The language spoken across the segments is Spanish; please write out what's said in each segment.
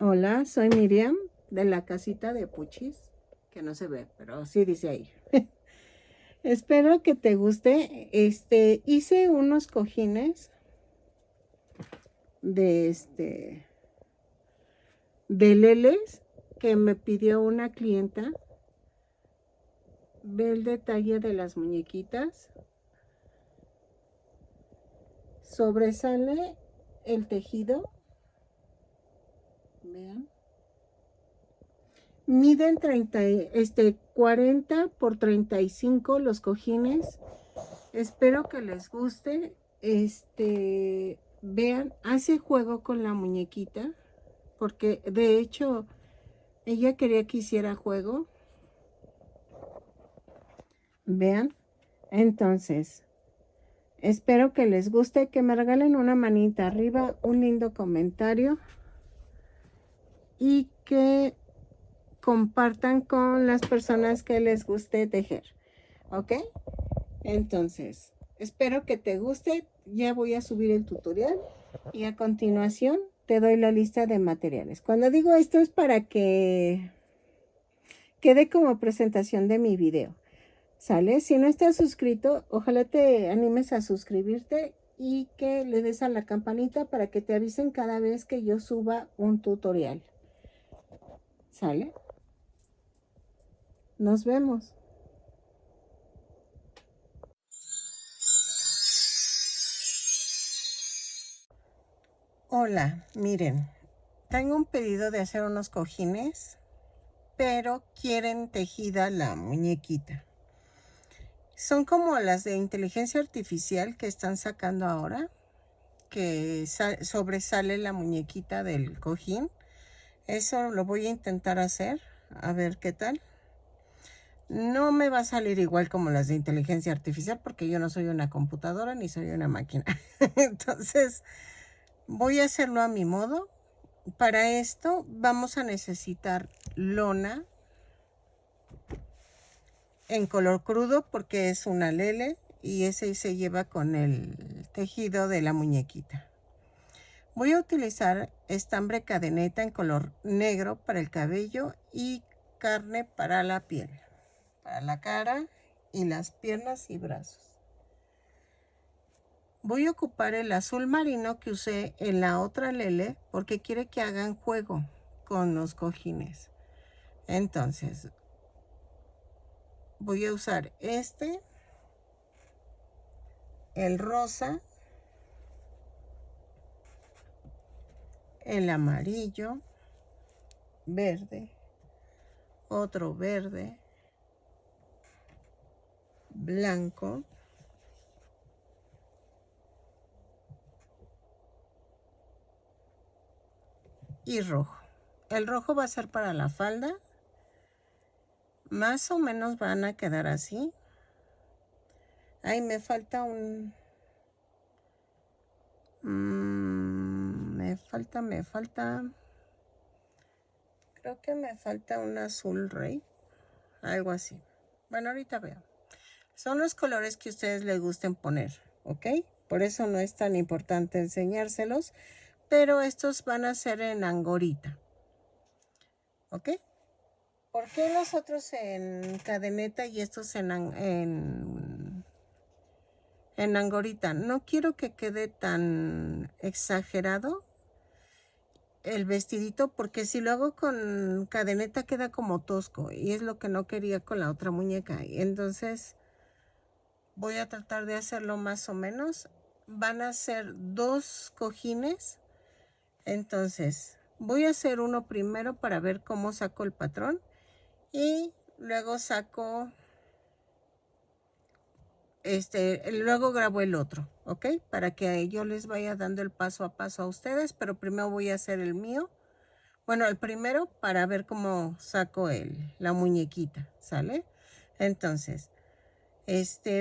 Hola, soy Miriam de la casita de Puchis, que no se ve, pero sí dice ahí. Espero que te guste. Hice unos cojines de de leles que me pidió una clienta. Ve el detalle de las muñequitas. Sobresale el tejido. Vean. Miden 40 por 35 los cojines. Espero que les guste. Vean, hace juego con la muñequita, porque de hecho ella quería que hiciera juego. Vean, entonces, espero que les guste, que me regalen una manita arriba, un lindo comentario y que compartan con las personas que les guste tejer. ¿Ok? Entonces, espero que te guste. Ya voy a subir el tutorial y a continuación te doy la lista de materiales. Cuando digo esto es para que quede como presentación de mi video. ¿Sale? Si no estás suscrito, ojalá te animes a suscribirte y que le des a la campanita para que te avisen cada vez que yo suba un tutorial. ¿Sale? Nos vemos. Hola, miren, tengo un pedido de hacer unos cojines, pero quieren tejida la muñequita. Son como las de inteligencia artificial que están sacando ahora, que sobresale la muñequita del cojín. Eso lo voy a intentar hacer, a ver qué tal. No me va a salir igual como las de inteligencia artificial porque yo no soy una computadora ni soy una máquina. Entonces, voy a hacerlo a mi modo. Para esto vamos a necesitar lona en color crudo porque es una lele y ese se lleva con el tejido de la muñequita. Voy a utilizar estambre cadeneta en color negro para el cabello y carne para la piel, para la cara y las piernas y brazos. Voy a ocupar el azul marino que usé en la otra lele porque quiere que hagan juego con los cojines. Entonces, voy a usar el rosa, el amarillo, verde, otro verde, blanco, y rojo. El rojo va a ser para la falda. Más o menos van a quedar así. Ay, me falta un... me falta... Creo que me falta un azul rey. Algo así. Bueno, ahorita veo. Son los colores que a ustedes les gusten poner, ¿ok? Por eso no es tan importante enseñárselos. Pero estos van a ser en angorita. ¿Ok? ¿Por qué los otros en cadeneta y estos en angorita? No quiero que quede tan exagerado el vestidito, porque si lo hago con cadeneta queda como tosco y es lo que no quería con la otra muñeca. Y entonces voy a tratar de hacerlo más o menos. Van a ser 2 cojines. Entonces voy a hacer uno primero para ver cómo saco el patrón y luego saco luego grabo el otro, ¿ok? Para que yo les vaya dando el paso a paso a ustedes, pero primero voy a hacer el mío. Bueno, el primero para ver cómo saco la muñequita, ¿sale? Entonces,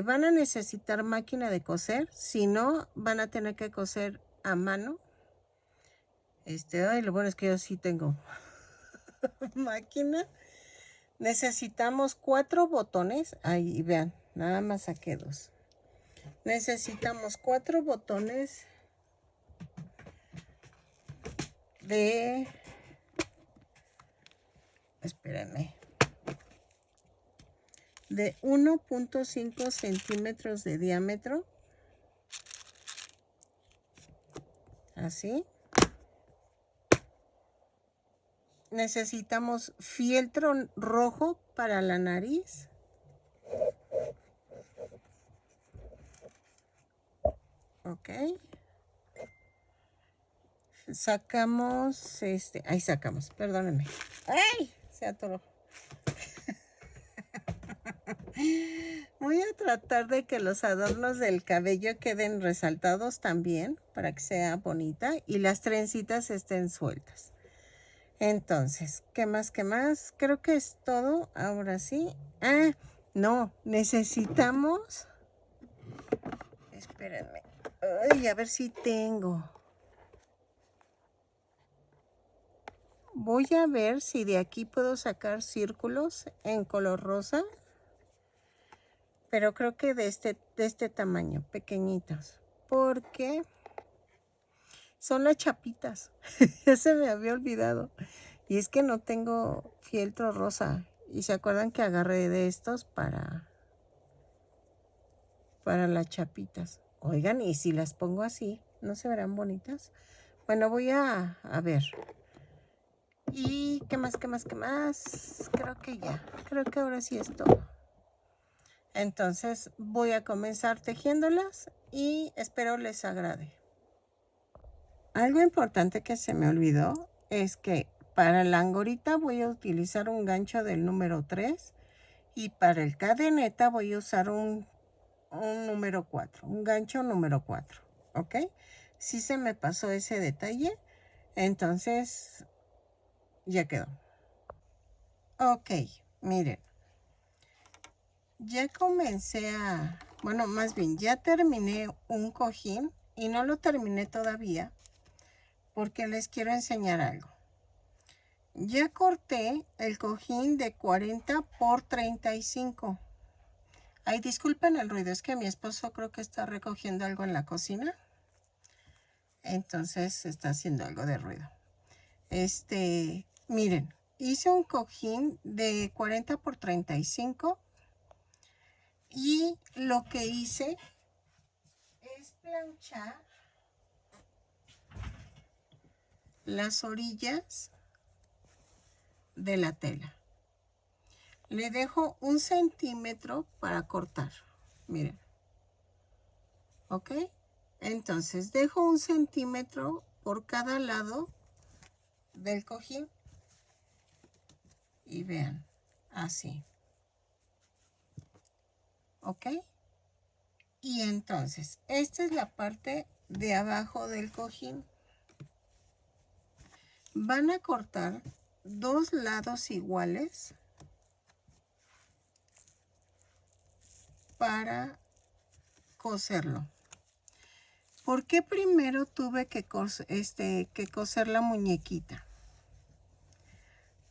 van a necesitar máquina de coser, si no, van a tener que coser a mano. Ay, lo bueno es que yo sí tengo máquina. Necesitamos 4 botones, ahí vean, nada más saqué 2. Necesitamos 4 botones de de 1.5 centímetros de diámetro. Así. Necesitamos fieltro rojo para la nariz. Ok. Sacamos ahí sacamos, perdónenme. ¡Ay! Se atoró. Voy a tratar de que los adornos del cabello queden resaltados también para que sea bonita y las trencitas estén sueltas. Entonces, ¿qué más? ¿Qué más? Creo que es todo. Ahora sí. Ah, no, necesitamos. Espérenme. Ay, a ver si tengo. Voy a ver si de aquí puedo sacar círculos en color rosa. Pero creo que de este tamaño, pequeñitos. Porque son las chapitas. Ya se me había olvidado. Y es que no tengo fieltro rosa. Y se acuerdan que agarré de estos para las chapitas. Oigan, y si las pongo así, ¿no se verán bonitas? Bueno, voy a ver. ¿Y qué más, qué más, qué más? Creo que ya. Creo que ahora sí es todo. Entonces voy a comenzar tejiéndolas y espero les agrade. Algo importante que se me olvidó es que para la angorita voy a utilizar un gancho del número 3 y para el cadeneta voy a usar un número 4, un gancho número 4, ¿ok? Si se me pasó ese detalle, entonces ya quedó. Ok, miren. Ya comencé bueno, más bien ya terminé un cojín y no lo terminé todavía porque les quiero enseñar algo. Ya corté el cojín de 40 por 35. Ay, disculpen el ruido, es que mi esposo creo que está recogiendo algo en la cocina. Entonces está haciendo algo de ruido. Miren, hice un cojín de 40 por 35 y lo que hice es planchar las orillas de la tela. Le dejo 1 centímetro para cortar. Miren. ¿Ok? Entonces dejo 1 centímetro por cada lado del cojín. Y vean, así. ¿Ok? Y entonces, esta es la parte de abajo del cojín. Van a cortar 2 lados iguales para coserlo. ¿Por qué primero tuve que coser la muñequita?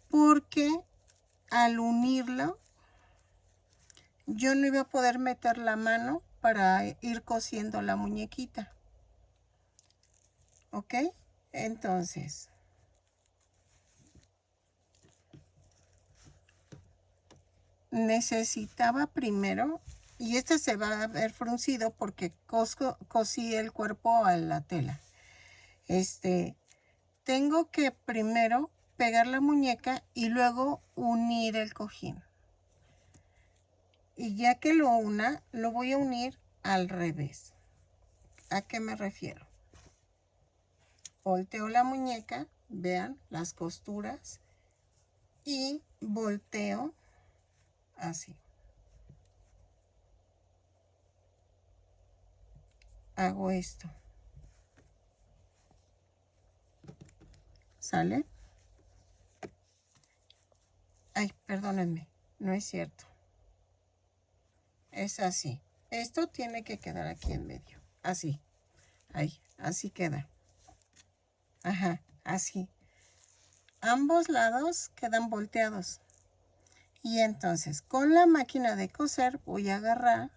Porque al unirlo, yo no iba a poder meter la mano para ir cosiendo la muñequita. ¿Ok? Entonces, necesitaba primero, y este se va a ver fruncido porque cosí el cuerpo a la tela. Tengo que primero pegar la muñeca y luego unir el cojín. Y ya que lo una, lo voy a unir al revés. ¿A qué me refiero? Volteo la muñeca, vean las costuras, y volteo así. Hago esto. ¿Sale? Ay, perdónenme, no es cierto. Es así. Esto tiene que quedar aquí en medio. Así. Ahí, así queda. Ajá, así. Ambos lados quedan volteados. Y entonces, con la máquina de coser voy a agarrar.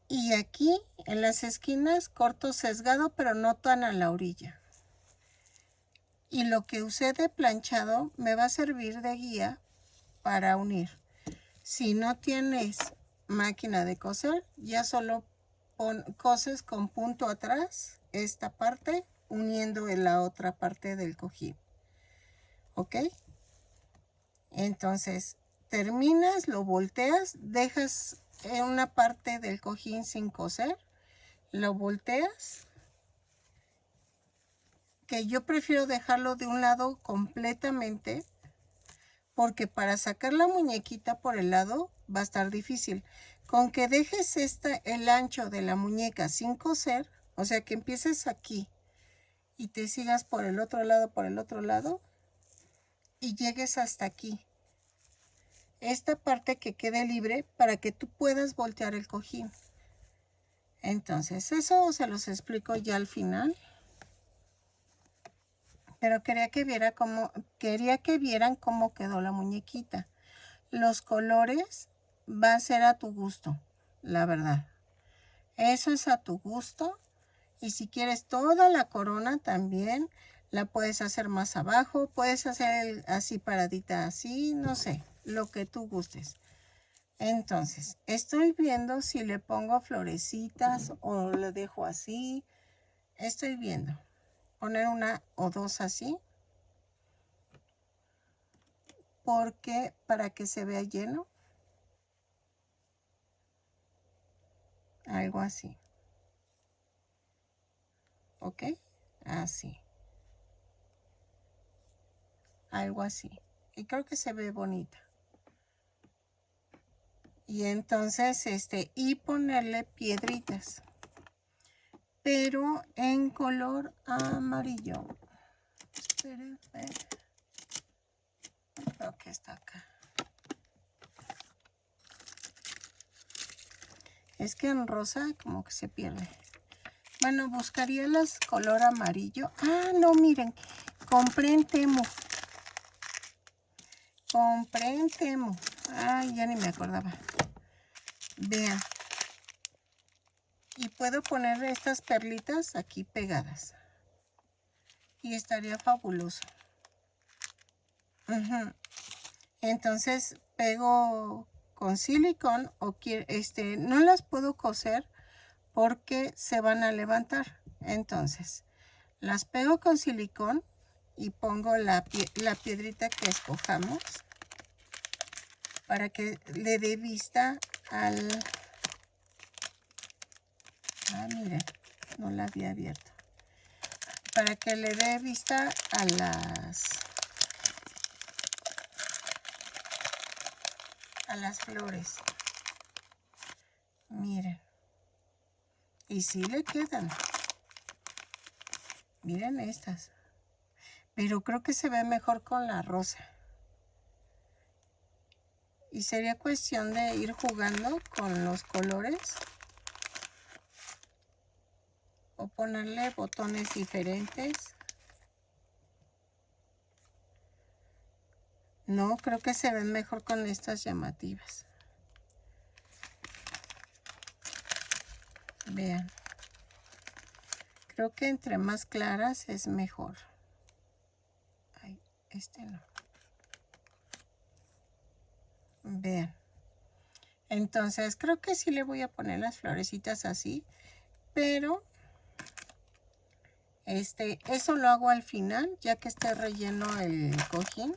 Y aquí, en las esquinas, corto sesgado, pero no tan a la orilla. Y lo que usé de planchado me va a servir de guía para unir. Si no tienes máquina de coser, ya solo coses con punto atrás esta parte, uniendo en la otra parte del cojín. ¿Ok? Entonces, terminas, lo volteas, dejas una parte del cojín sin coser, lo volteas, que yo prefiero dejarlo de un lado completamente, porque para sacar la muñequita por el lado va a estar difícil. Con que dejes el ancho de la muñeca sin coser, o sea que empieces aquí y te sigas por el otro lado, y llegues hasta aquí. Esta parte que quede libre para que tú puedas voltear el cojín. Entonces, eso se los explico ya al final. Pero quería que vieran cómo quedó la muñequita. Los colores va a ser a tu gusto, la verdad. Eso es a tu gusto. Y si quieres toda la corona también, la puedes hacer más abajo. Puedes hacer así paradita, así, no sé, lo que tú gustes. Entonces, estoy viendo si le pongo florecitas o lo dejo así. Estoy viendo. Poner una o dos así. Porque para que se vea lleno. Algo así. ¿Ok? Así. Algo así. Y creo que se ve bonita. Y entonces, y ponerle piedritas. Pero en color amarillo. Esperen. Creo que está acá. Es que en rosa como que se pierde. Bueno, buscaría las color amarillo. Ah, no, miren. Compré en Temu. Ay, ya ni me acordaba. Vean. Y puedo poner estas perlitas aquí pegadas. Y estaría fabuloso. Entonces pego con silicón o no las puedo coser porque se van a levantar. Entonces las pego con silicón y pongo la piedrita que escojamos para que le dé vista al... Ah, miren, no la había abierto. Para que le dé vista a las flores. Miren. Y sí le quedan. Miren estas. Pero creo que se ve mejor con la rosa. Y sería cuestión de ir jugando con los colores. O ponerle botones diferentes. No, creo que se ven mejor con estas llamativas. Vean. Creo que entre más claras es mejor. Ay, no. Vean. Entonces creo que sí le voy a poner las florecitas así. Pero eso lo hago al final, ya que esté relleno el cojín.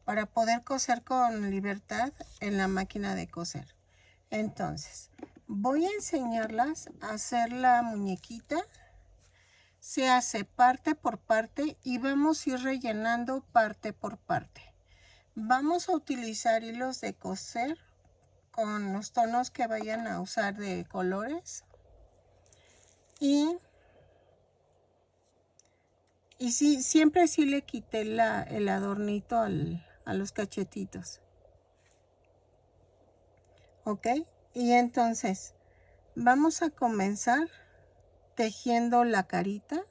Para poder coser con libertad en la máquina de coser. Entonces, voy a enseñarlas a hacer la muñequita. Se hace parte por parte y vamos a ir rellenando parte por parte. Vamos a utilizar hilos de coser con los tonos que vayan a usar de colores. Y sí, siempre sí le quité el adornito a los cachetitos. ¿Ok? Y entonces vamos a comenzar tejiendo la carita.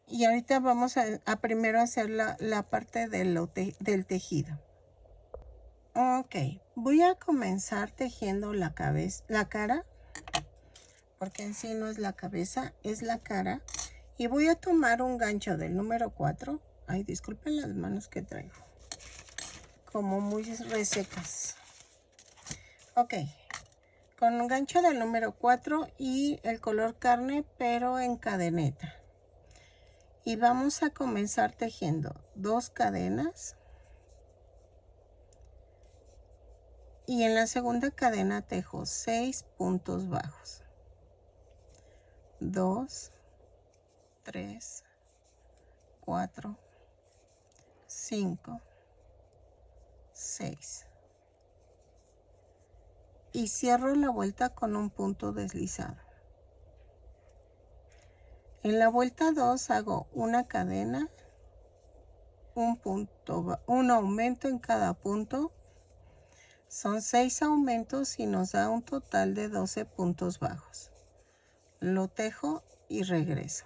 Y ahorita vamos a primero hacer la parte del tejido. Ok, voy a comenzar tejiendo la cara. Porque en sí no es la cabeza, es la cara. Y voy a tomar un gancho del número 4 Ay, disculpen las manos que traigo, como muy resecas. Ok, con un gancho del número 4 y el color carne, pero en cadeneta. Y vamos a comenzar tejiendo 2 cadenas. Y en la segunda cadena tejo 6 puntos bajos. 2, 3, 4, 5, 6. Y cierro la vuelta con un punto deslizado. En la vuelta 2 hago una cadena, un aumento en cada punto. Son 6 aumentos y nos da un total de 12 puntos bajos. Lo tejo y regreso.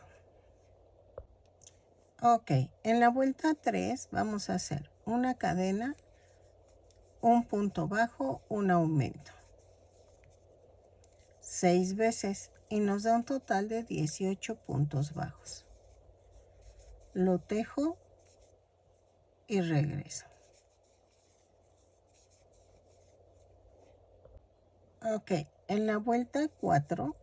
Ok, en la vuelta 3 vamos a hacer una cadena, un punto bajo, un aumento. 6 veces y nos da un total de 18 puntos bajos. Lo tejo y regreso. Ok, en la vuelta 4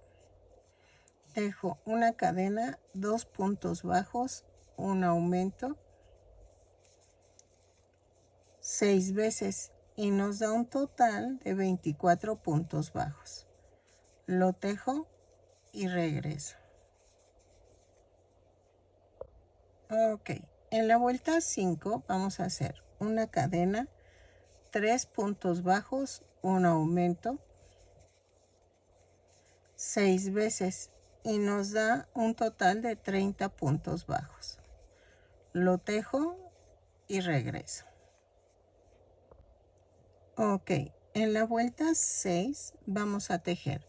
tejo una cadena, 2 puntos bajos, un aumento, 6 veces y nos da un total de 24 puntos bajos. Lo tejo y regreso. Ok, en la vuelta 5 vamos a hacer una cadena, 3 puntos bajos, un aumento, 6 veces y nos da un total de 30 puntos bajos. Lo tejo y regreso. Ok, en la vuelta 6 vamos a tejer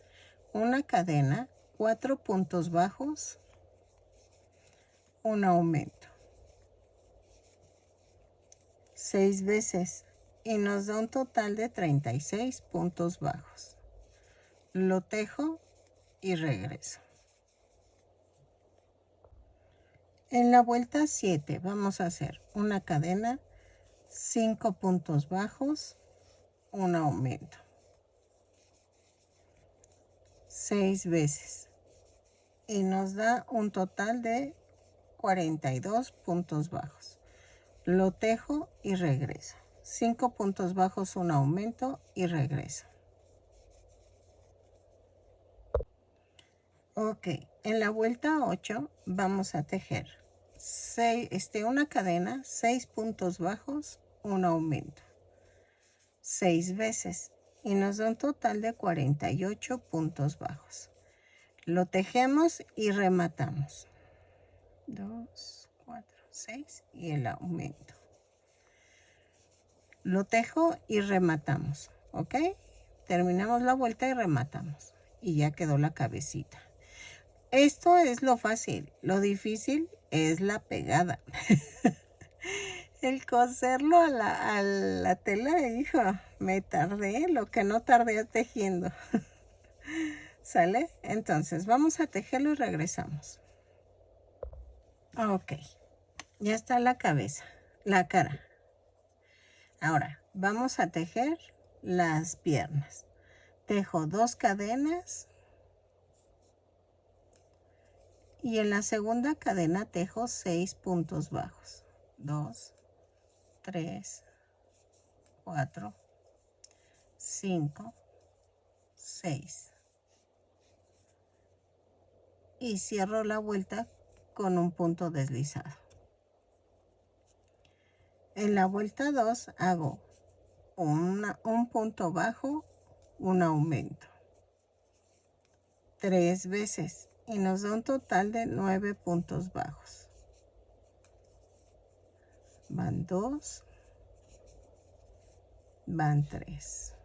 una cadena, 4 puntos bajos, un aumento, 6 veces y nos da un total de 36 puntos bajos. Lo tejo y regreso. En la vuelta 7 vamos a hacer una cadena, 5 puntos bajos, un aumento, 6 veces y nos da un total de 42 puntos bajos. Lo tejo y regreso. 5 puntos bajos, un aumento y regreso. Ok, en la vuelta 8 vamos a tejer una cadena, 6 puntos bajos, un aumento, 6 veces y nos da un total de 48 puntos bajos. Lo tejemos y rematamos. 2, 4, 6 y el aumento. Lo tejo y rematamos, ¿ok? Terminamos la vuelta y rematamos. Y ya quedó la cabecita. Esto es lo fácil. Lo difícil es la pegada. El coserlo a la tela, hijo, me tardé, lo que no tardé tejiendo. ¿Sale? Entonces, vamos a tejerlo y regresamos. Ok, ya está la cabeza, la cara. Ahora, vamos a tejer las piernas. Tejo 2 cadenas y en la segunda cadena tejo 6 puntos bajos. 2, 3, 4, 5, 6. Y cierro la vuelta con un punto deslizado. En la vuelta 2 hago un punto bajo, un aumento, 3 veces y nos da un total de 9 puntos bajos. Van 2, van 3.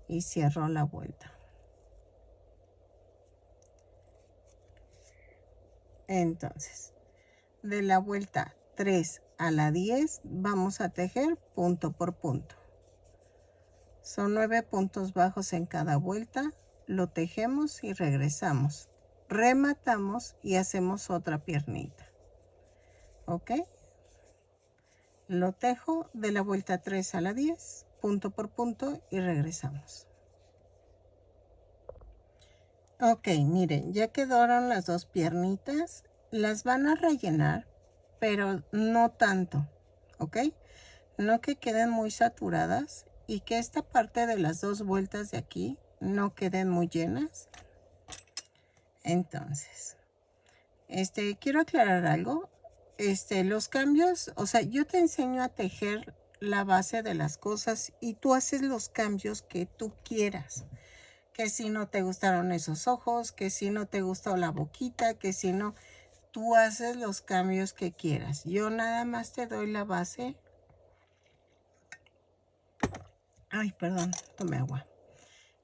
Y cierro la vuelta. Entonces, de la vuelta 3 a la 10 vamos a tejer punto por punto. Son 9 puntos bajos en cada vuelta. lo tejemos y regresamos. Rematamos y hacemos otra piernita. ¿Ok? Lo tejo de la vuelta 3 a la 10, punto por punto, y regresamos. Ok, miren, ya quedaron las dos piernitas. Las van a rellenar, pero no tanto, ¿ok? No que queden muy saturadas y que esta parte de las dos vueltas de aquí no queden muy llenas. Entonces, quiero aclarar algo. Los cambios, o sea, yo te enseño a tejer la base de las cosas y tú haces los cambios que tú quieras. Que si no te gustaron esos ojos, que si no te gustó la boquita, que si no, tú haces los cambios que quieras. Yo nada más te doy la base. Ay, perdón, tomé agua.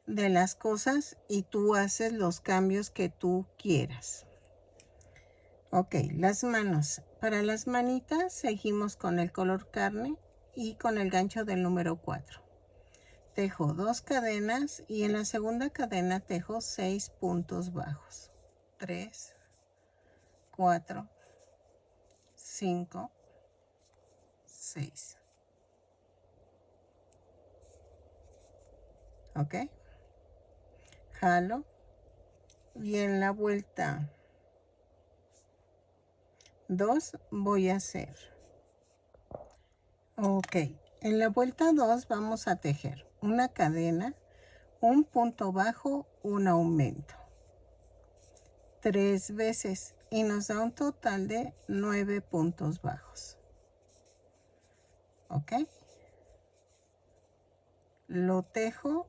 De las cosas y tú haces los cambios que tú quieras. Ok, las manos. Para las manitas seguimos con el color carne y con el gancho del número 4. Tejo 2 cadenas y en la segunda cadena tejo 6 puntos bajos. 3, 4, 5, 6. Ok. Jalo y en la vuelta 2 voy a hacer. Ok, en la vuelta 2 vamos a tejer una cadena, un punto bajo, un aumento. 3 veces y nos da un total de 9 puntos bajos. Ok. Lo tejo.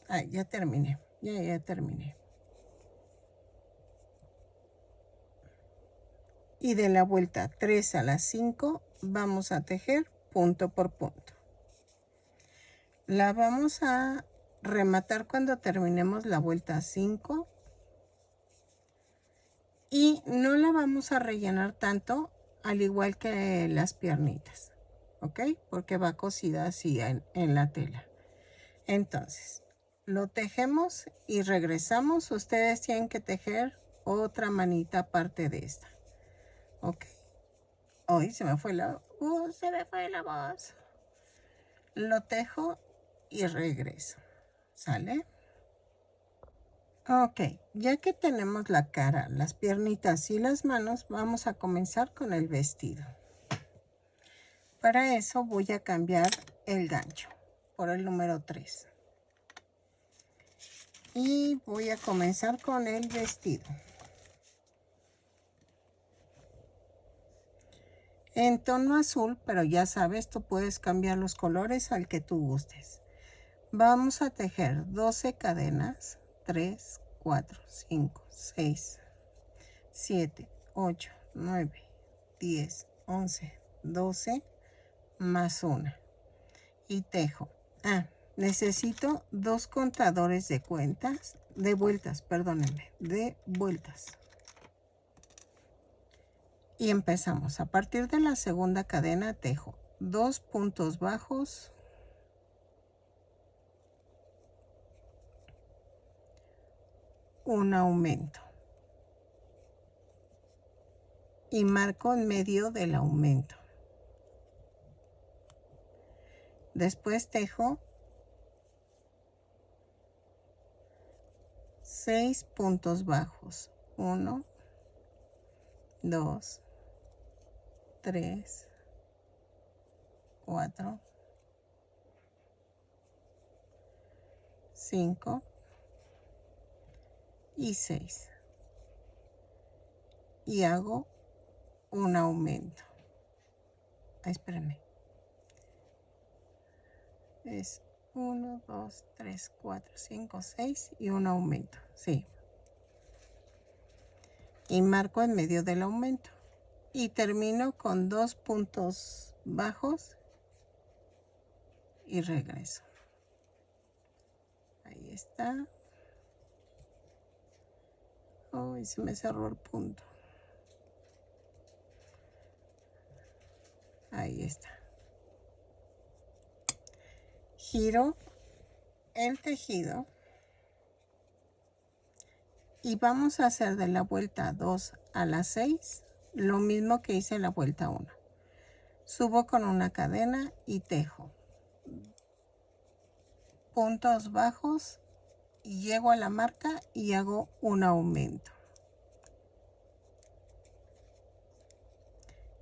Ah, ya terminé. Ya terminé. Y de la vuelta 3 a la 5 vamos a tejer punto por punto. La vamos a rematar cuando terminemos la vuelta 5 y no la vamos a rellenar tanto, al igual que las piernitas, ¿ok? Porque va cosida así en la tela. Entonces, lo tejemos y regresamos. Ustedes tienen que tejer otra manita aparte de esta, ¿ok? Hoy se me fue la voz. Lo tejo y regreso. ¿Sale? Ok, ya que tenemos la cara, las piernitas y las manos, vamos a comenzar con el vestido. Para eso voy a cambiar el gancho por el número 3. Y voy a comenzar con el vestido. En tono azul, pero ya sabes, tú puedes cambiar los colores al que tú gustes. Vamos a tejer 12 cadenas, 3, 4, 5, 6, 7, 8, 9, 10, 11, 12, más una. Y tejo. Necesito 2 contadores de cuentas, de vueltas, perdónenme, de vueltas. Y empezamos. A partir de la segunda cadena tejo 2 puntos bajos, un aumento y marco en medio del aumento. Después tejo 6 puntos bajos, 1, 2, 3, 4, 5 y 6 y hago un aumento. Espérenme. Es 1, 2, 3, 4, 5, 6 y un aumento. Sí. Y marco en medio del aumento. Y termino con 2 puntos bajos y regreso. Ahí está. Ay, se me cerró el punto. Ahí está. Giro el tejido y vamos a hacer de la vuelta 2 a la 6 lo mismo que hice en la vuelta 1. Subo con una cadena y tejo puntos bajos y llego a la marca y hago un aumento.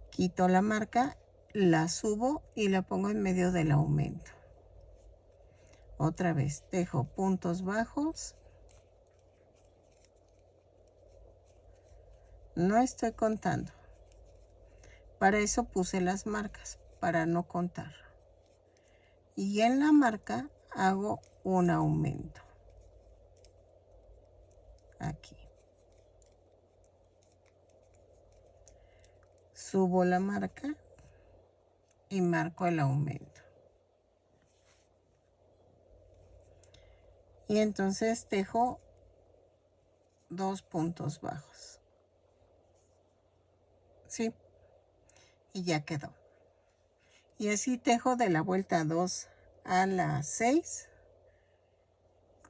Quito la marca, la subo y la pongo en medio del aumento. Otra vez tejo puntos bajos. No estoy contando. Para eso puse las marcas, para no contar. Y en la marca hago un aumento. Aquí. Subo la marca y marco el aumento. Y entonces tejo 2 puntos bajos. ¿Sí? Y ya quedó. Y así tejo de la vuelta 2 a la 6.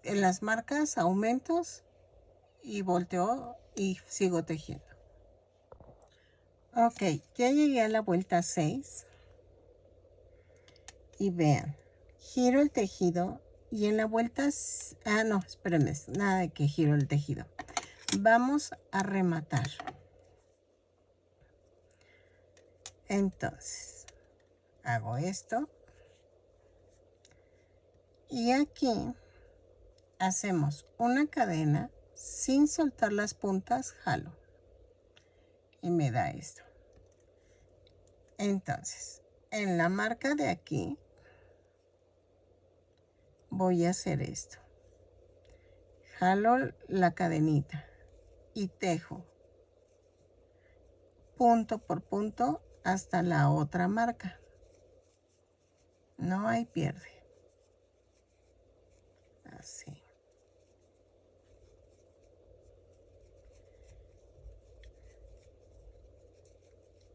En las marcas, aumentos y volteo y sigo tejiendo. Ok, ya llegué a la vuelta 6. Y vean, giro el tejido y en la vuelta... no, espérenme, nada de que giro el tejido. Vamos a rematar. Entonces, hago esto. Y aquí hacemos una cadena sin soltar las puntas, jalo. Y me da esto. Entonces, en la marca de aquí, voy a hacer esto. Jalo la cadenita y tejo punto por punto hasta la otra marca. No hay pierde. Así.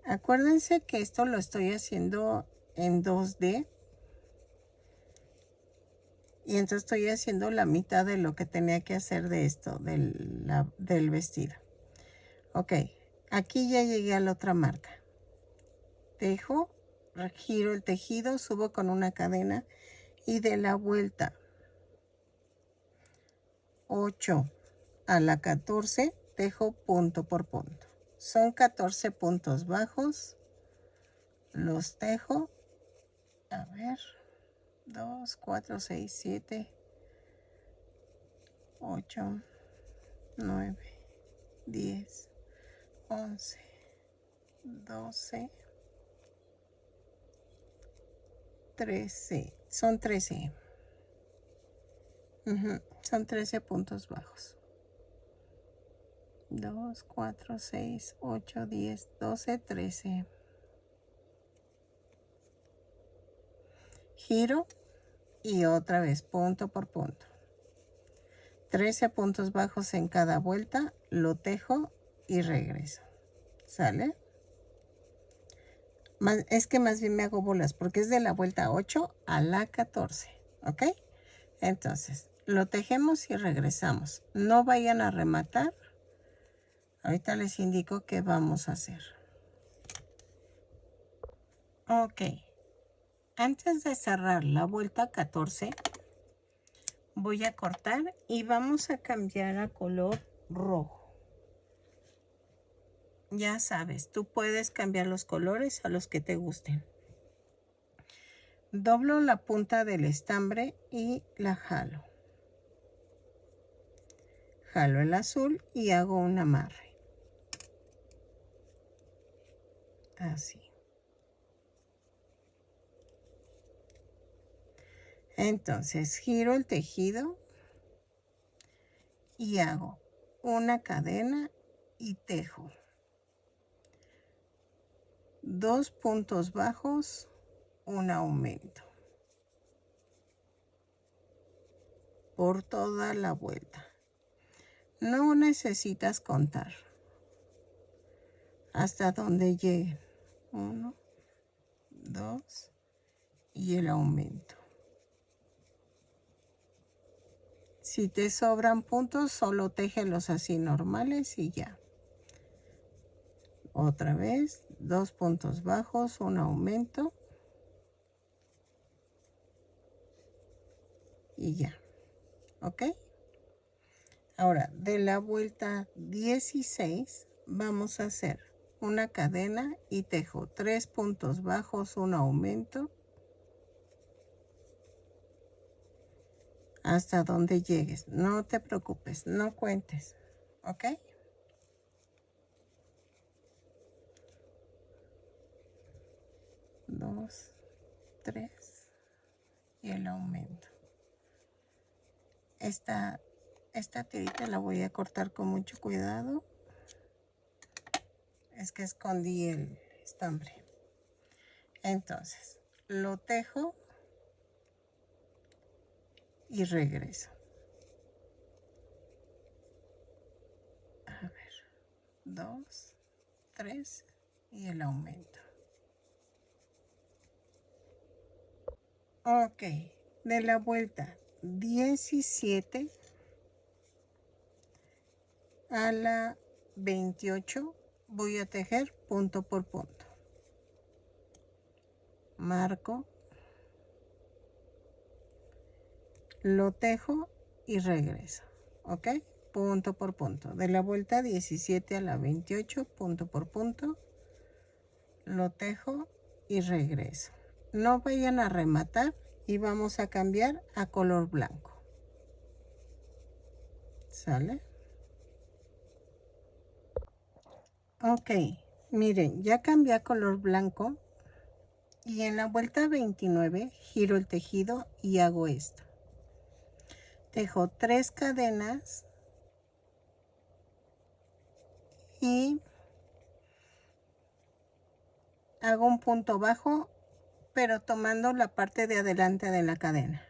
Acuérdense que esto lo estoy haciendo en 2D. Y entonces estoy haciendo la mitad de lo que tenía que hacer de esto, del vestido. Ok, aquí ya llegué a la otra marca. Tejo, giro el tejido, subo con una cadena y de la vuelta 8 a la 14 tejo punto por punto. Son 14 puntos bajos. Los tejo. A ver. 2, 4, 6, 7, 8, 9, 10, 11, 12, 13. Son 13. Son 13 puntos bajos. 2, 4, 6, 8, 10, 12, 13. Giro y otra vez punto por punto. 13 puntos bajos en cada vuelta, lo tejo y regreso. ¿Sale? Es que más bien me hago bolas porque es de la vuelta 8 a la 14. ¿Ok? Entonces, lo tejemos y regresamos. No vayan a rematar. Ahorita les indico qué vamos a hacer. Ok. Antes de cerrar la vuelta 14, voy a cortar y vamos a cambiar a color rojo. Ya sabes, tú puedes cambiar los colores a los que te gusten. Doblo la punta del estambre y la jalo. Jalo el azul y hago un amarre. Así. Entonces giro el tejido y hago una cadena y tejo 2 puntos bajos, un aumento por toda la vuelta. No necesitas contar hasta donde lleguen. 1, 2 y el aumento. Si te sobran puntos, solo téjelos así normales y ya. Otra vez, 2 puntos bajos, un aumento. Y ya. ¿Ok? Ahora, de la vuelta 16, vamos a hacer una cadena y tejo 3 puntos bajos, un aumento, hasta donde llegues. No te preocupes, no cuentes. ¿Ok? Dos, 3 y el aumento. Esta tirita la voy a cortar con mucho cuidado. Es que escondí el estambre. Entonces, lo tejo y regreso. A ver, 2, 3 y el aumento. Ok, de la vuelta 17 a la 28 voy a tejer punto por punto. Marco, lo tejo y regreso. ¿Ok? Punto por punto. De la vuelta 17 a la 28, punto por punto, lo tejo y regreso. No vayan a rematar y vamos a cambiar a color blanco. ¿Sale? Ok, miren, ya cambié a color blanco y en la vuelta 29 giro el tejido y hago esto. Tejo 3 cadenas y hago un punto bajo, pero tomando la parte de adelante de la cadena.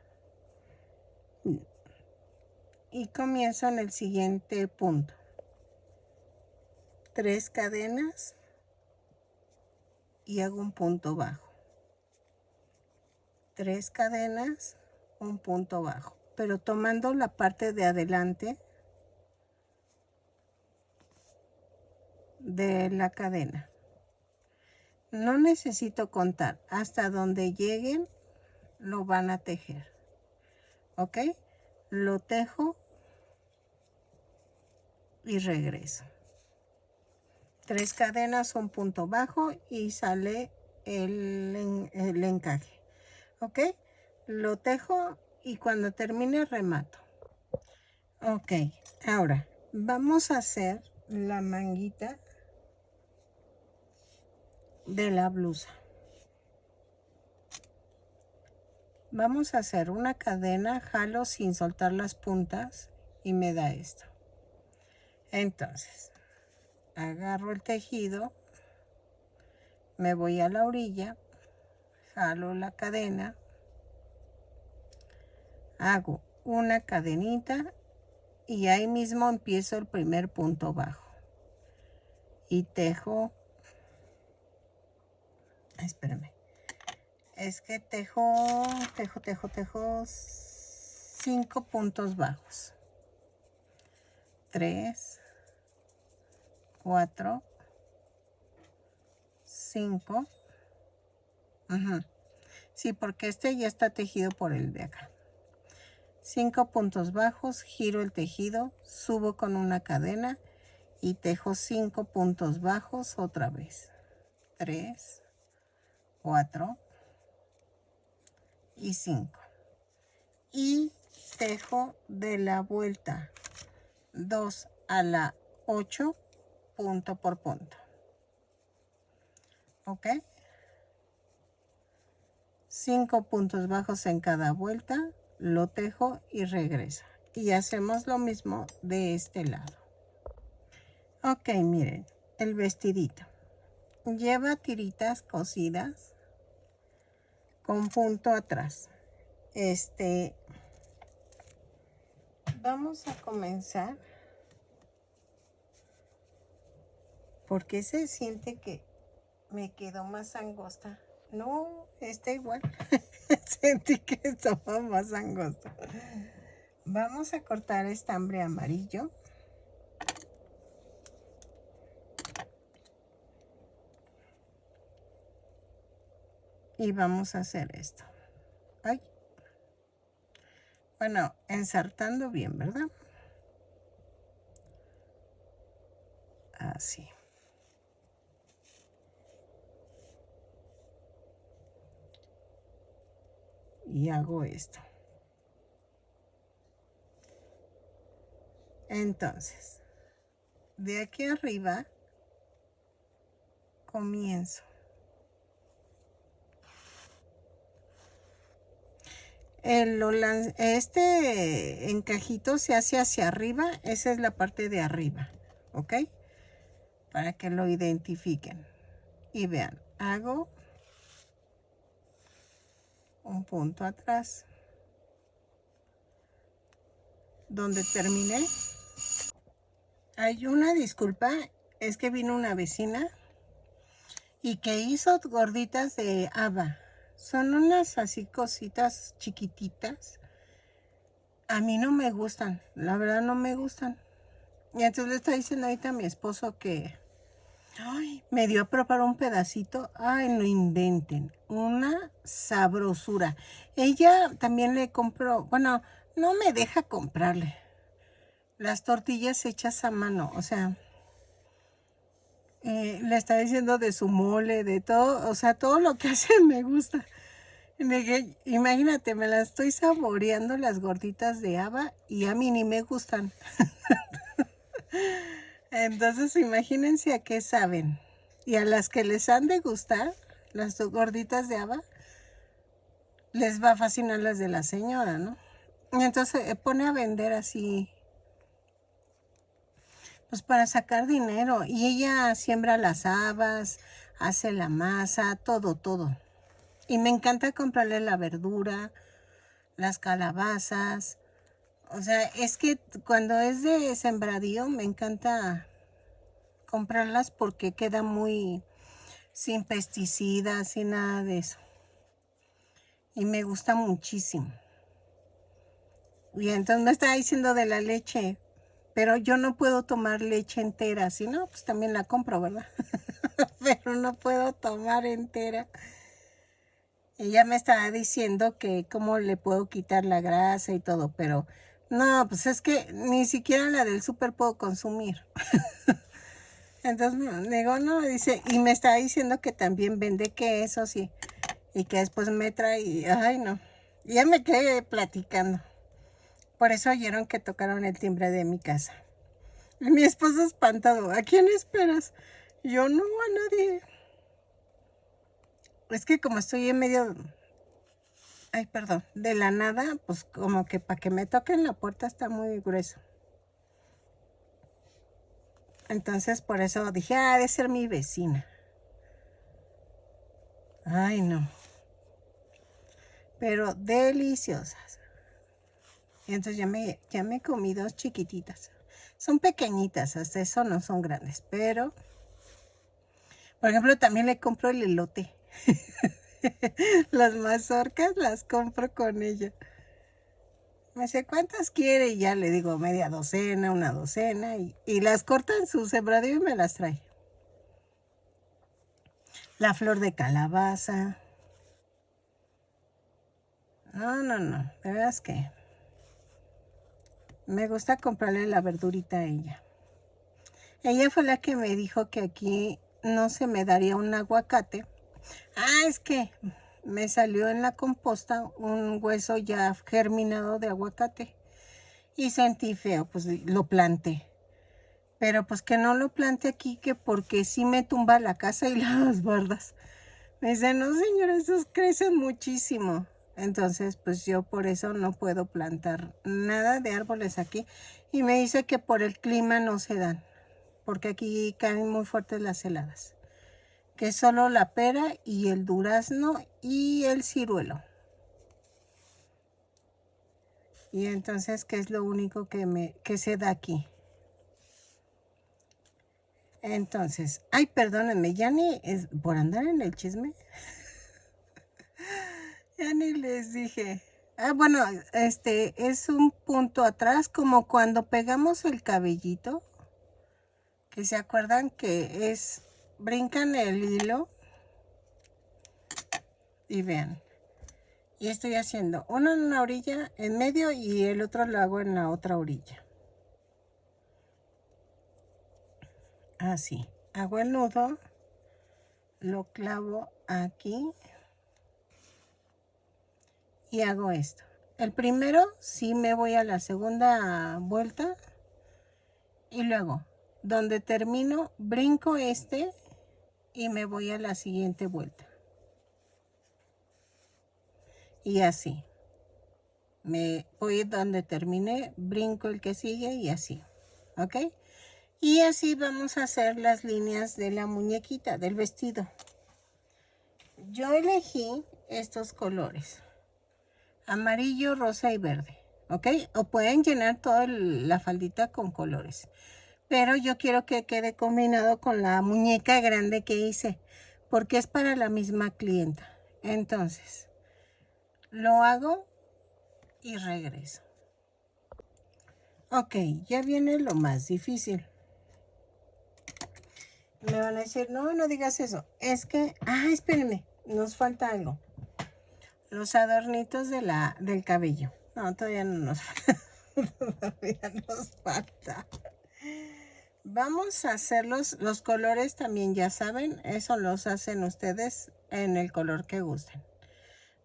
Y comienzo en el siguiente punto. 3 cadenas y hago un punto bajo. 3 cadenas, un punto bajo, pero tomando la parte de adelante de la cadena. No necesito contar, hasta donde lleguen lo van a tejer. ¿Ok? Lo tejo y regreso. 3 cadenas, un punto bajo y sale el encaje. ¿Ok? Lo tejo y cuando termine remato. Ok, ahora vamos a hacer la manguita de la blusa. Vamos a hacer una cadena, jalo sin soltar las puntas y me da esto. Entonces, agarro el tejido, me voy a la orilla, jalo la cadena, hago una cadenita y ahí mismo empiezo el primer punto bajo. Y tejo, espérame, es que tejo 5 puntos bajos. 3, 4, 5. Sí, porque este ya está tejido por el de acá. 5 puntos bajos, giro el tejido, subo con una cadena y tejo 5 puntos bajos otra vez. 3, 4 y 5. Y tejo de la vuelta 2 a la 8, punto por punto. ¿Ok? 5 puntos bajos en cada vuelta, lo tejo y regreso. Y hacemos lo mismo de este lado. Ok, miren, el vestidito. Lleva tiritas cosidas con punto atrás. Vamos a comenzar porque se siente que me quedó más angosta. No, está igual. Sentí que estaba más angosta. Vamos a cortar estambre amarillo. Y vamos a hacer esto. Ay. Bueno, ensartando bien, ¿verdad? Así. Y hago esto. Entonces, de aquí arriba comienzo. Este encajito se hace hacia arriba, esa es la parte de arriba, ¿ok? Para que lo identifiquen. Y vean, hago un punto atrás. Donde terminé. Hay una disculpa, es que vino una vecina y que hizo gorditas de haba. Son unas así cositas chiquititas. A mí no me gustan, la verdad no me gustan. Y entonces le está diciendo ahorita a mi esposo que me dio a probar un pedacito. Ay, no inventen, una sabrosura. Ella también le compró, bueno, no me deja comprarle las tortillas hechas a mano, o sea, le está diciendo de su mole, de todo, o sea, todo lo que hace me gusta. Imagínate, me las estoy saboreando las gorditas de haba y a mí ni me gustan. Entonces, imagínense a qué saben. Y a las que les han de gustar, las gorditas de haba, les va a fascinar las de la señora, ¿no? Y entonces pone a vender así, pues para sacar dinero. Y ella siembra las habas, hace la masa, todo, todo. Y me encanta comprarle la verdura, las calabazas. O sea, es que cuando es de sembradío me encanta comprarlas porque queda muy sin pesticidas, sin nada de eso. Y me gusta muchísimo. Y entonces me estaba diciendo de la leche, pero yo no puedo tomar leche entera, si no, pues también la compro, ¿verdad? Pero no puedo tomar entera. Ella me estaba diciendo que cómo le puedo quitar la grasa y todo, pero no, pues es que ni siquiera la del súper puedo consumir. Entonces digo, no, dice, y me estaba diciendo que también vende quesos y que después me trae, ay no, ya me quedé platicando. Por eso oyeron que tocaron el timbre de mi casa. Y mi esposo espantado, ¿a quién esperas? Yo no, a nadie. Es que como estoy en medio, ay, perdón, de la nada, pues como que para que me toquen la puerta está muy grueso. Entonces por eso dije, ha de ser mi vecina. Ay, no. Pero deliciosas. Y entonces ya me comí dos chiquititas. Son pequeñitas, hasta eso no son grandes. Pero, por ejemplo, también le compro el elote. Las mazorcas las compro con ella. Me dice, ¿cuántas quiere? Y ya le digo media docena, una docena. Y las corta en su sembradío y me las trae. La flor de calabaza. No, no, no. De veras que me gusta comprarle la verdurita a ella. Ella fue la que me dijo que aquí no se me daría un aguacate. Ah, es que me salió en la composta un hueso ya germinado de aguacate. Y sentí feo, pues lo planté. Pero pues que no lo plante aquí, que porque sí me tumba la casa y las bardas. Me dice, no señora, esos crecen muchísimo. Entonces, pues yo por eso no puedo plantar nada de árboles aquí. Y me dice que por el clima no se dan, porque aquí caen muy fuertes las heladas. Que solo la pera y el durazno y el ciruelo. Y entonces, ¿qué es lo único que se da aquí? Entonces, ay, perdónenme, ya ni es por andar en el chisme. Ya ni les dije. Bueno, es un punto atrás, como cuando pegamos el cabellito, que se acuerdan que brincan el hilo y vean. Y estoy haciendo uno en una orilla, en medio, y el otro lo hago en la otra orilla. Así. Hago el nudo, lo clavo aquí y hago esto. El primero sí me voy a la segunda vuelta y luego donde termino brinco y me voy a la siguiente vuelta. Y así. Me voy donde terminé, brinco el que sigue y así. ¿Ok? Y así vamos a hacer las líneas de la muñequita, del vestido. Yo elegí estos colores: amarillo, rosa y verde. ¿Ok? O pueden llenar toda la faldita con colores. Pero yo quiero que quede combinado con la muñeca grande que hice, porque es para la misma clienta. Entonces, lo hago y regreso. Ok, ya viene lo más difícil. Me van a decir, no, no digas eso. Es que, espérenme, nos falta algo. Los adornitos del cabello. No, todavía no nos falta. Todavía nos falta. Vamos a hacer los colores también, ya saben, eso los hacen ustedes en el color que gusten.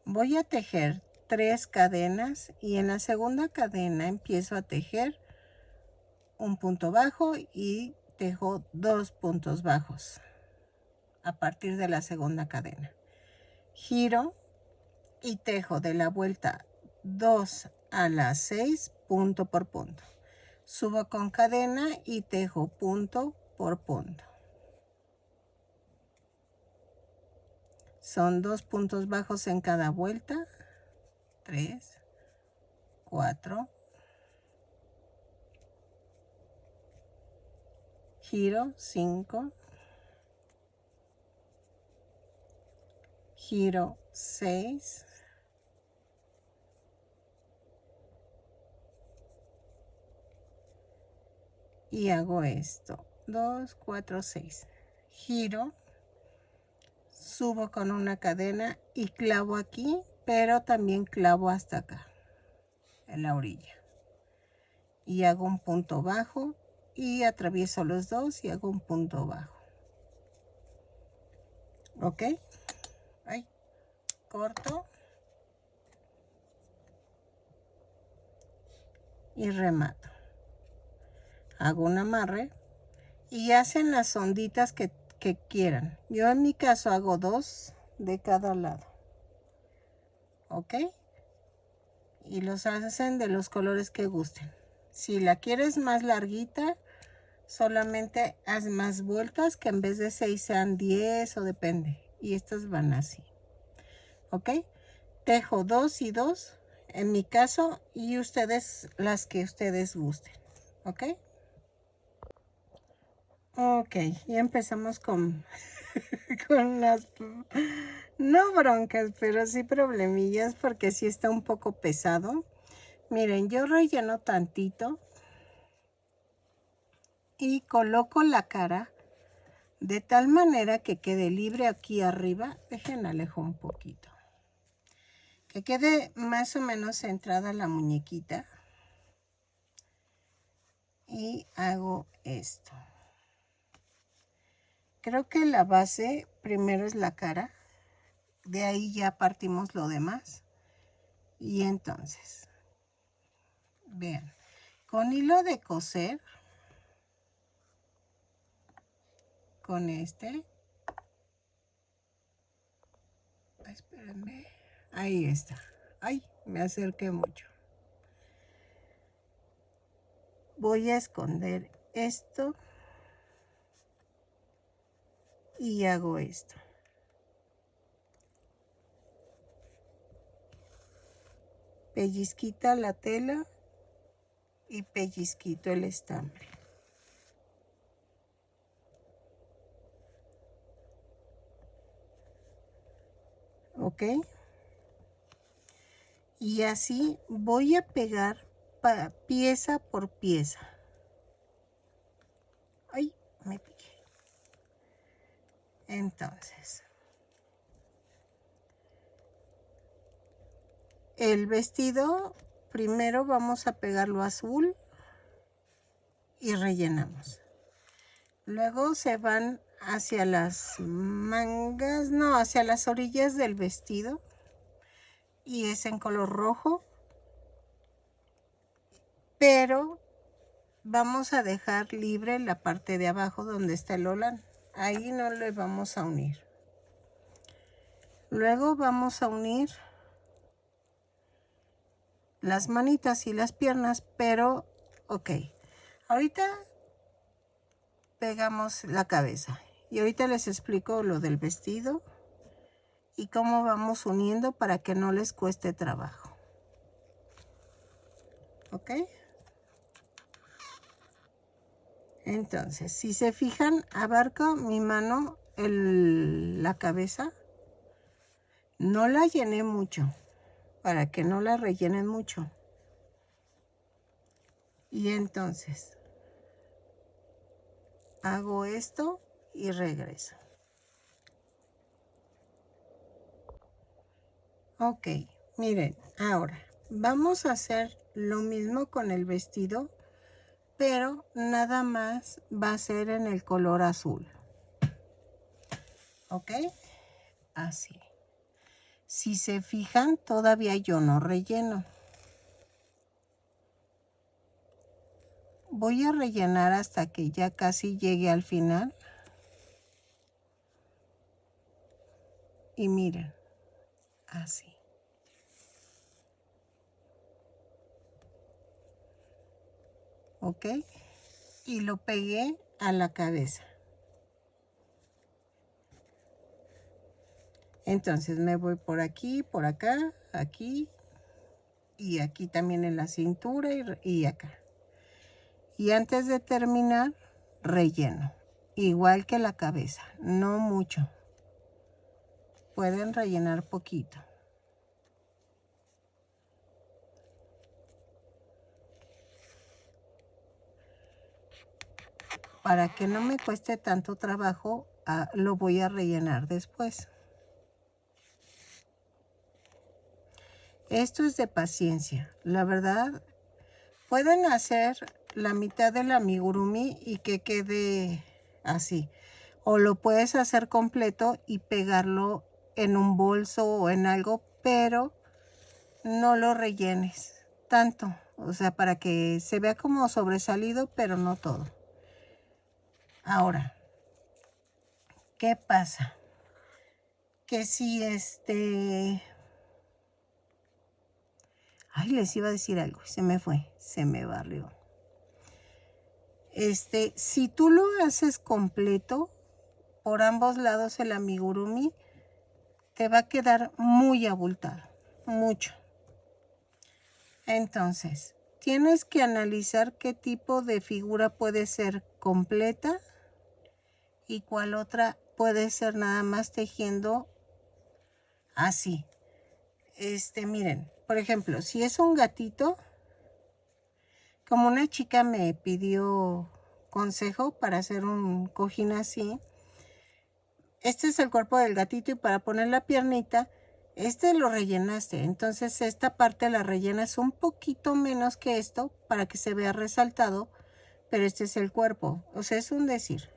Voy a tejer 3 cadenas y en la segunda cadena empiezo a tejer un punto bajo y tejo 2 puntos bajos a partir de la segunda cadena. Giro y tejo de la vuelta 2 a las 6 punto por punto. Subo con cadena y tejo punto por punto. Son 2 puntos bajos en cada vuelta. 3, 4. Giro 5. Giro 6. Y hago esto. 2, 4, 6. Giro. Subo con una cadena y clavo aquí, pero también clavo hasta acá, en la orilla. Y hago un punto bajo y atravieso los dos y hago un punto bajo. ¿Ok? Ahí, corto. Y remato. Hago un amarre y hacen las onditas que quieran. Yo en mi caso hago 2 de cada lado. ¿Ok? Y los hacen de los colores que gusten. Si la quieres más larguita, solamente haz más vueltas, que en vez de 6 sean 10 o depende. Y estas van así. ¿Ok? Tejo 2 y 2 en mi caso y ustedes las que ustedes gusten. ¿Ok? Ok, ya empezamos con, con las, no broncas, pero sí problemillas, porque sí está un poco pesado. Miren, yo relleno tantito y coloco la cara de tal manera que quede libre aquí arriba. Dejen alejo un poquito. Que quede más o menos centrada la muñequita. Y hago esto. Creo que la base primero es la cara. De ahí ya partimos lo demás. Y entonces, vean, con hilo de coser, con espérenme, ahí está. Ay, me acerqué mucho. Voy a esconder esto y hago esto. Pellizquita la tela y pellizquito el estambre. ¿Ok? Y así voy a pegar pieza por pieza. Ay, me piqué. Entonces, el vestido, primero vamos a pegarlo azul y rellenamos. Luego se van hacia las mangas, no, hacia las orillas del vestido, y es en color rojo, pero vamos a dejar libre la parte de abajo donde está el holán. Ahí no le vamos a unir. Luego vamos a unir las manitas y las piernas, pero ok. Ahorita pegamos la cabeza y ahorita les explico lo del vestido y cómo vamos uniendo para que no les cueste trabajo. ¿Ok? Entonces, si se fijan, abarco mi mano la cabeza. No la llené mucho, para que no la rellenen mucho. Y entonces, hago esto y regreso. Ok, miren, ahora vamos a hacer lo mismo con el vestido, pero nada más va a ser en el color azul. ¿Ok? Así. Si se fijan, todavía yo no relleno. Voy a rellenar hasta que ya casi llegue al final. Y miren, así. ¿Ok? Y lo pegué a la cabeza. Entonces me voy por aquí, por acá, aquí y aquí también en la cintura y acá. Y antes de terminar, relleno. Igual que la cabeza, no mucho. Pueden rellenar poquito. Para que no me cueste tanto trabajo, lo voy a rellenar después. Esto es de paciencia. La verdad, pueden hacer la mitad del amigurumi y que quede así. O lo puedes hacer completo y pegarlo en un bolso o en algo, pero no lo rellenes tanto. O sea, para que se vea como sobresalido, pero no todo. Ahora, ¿qué pasa? Que si ay, les iba a decir algo, se me fue, se me barrió. Si tú lo haces completo, por ambos lados el amigurumi, te va a quedar muy abultado, mucho. Entonces, tienes que analizar qué tipo de figura puede ser completa y cuál otra puede ser nada más tejiendo así. Miren, por ejemplo, si es un gatito, como una chica me pidió consejo para hacer un cojín así, este es el cuerpo del gatito y para poner la piernita, lo rellenaste. Entonces esta parte la rellenas un poquito menos que esto para que se vea resaltado, pero este es el cuerpo. O sea, es un decir.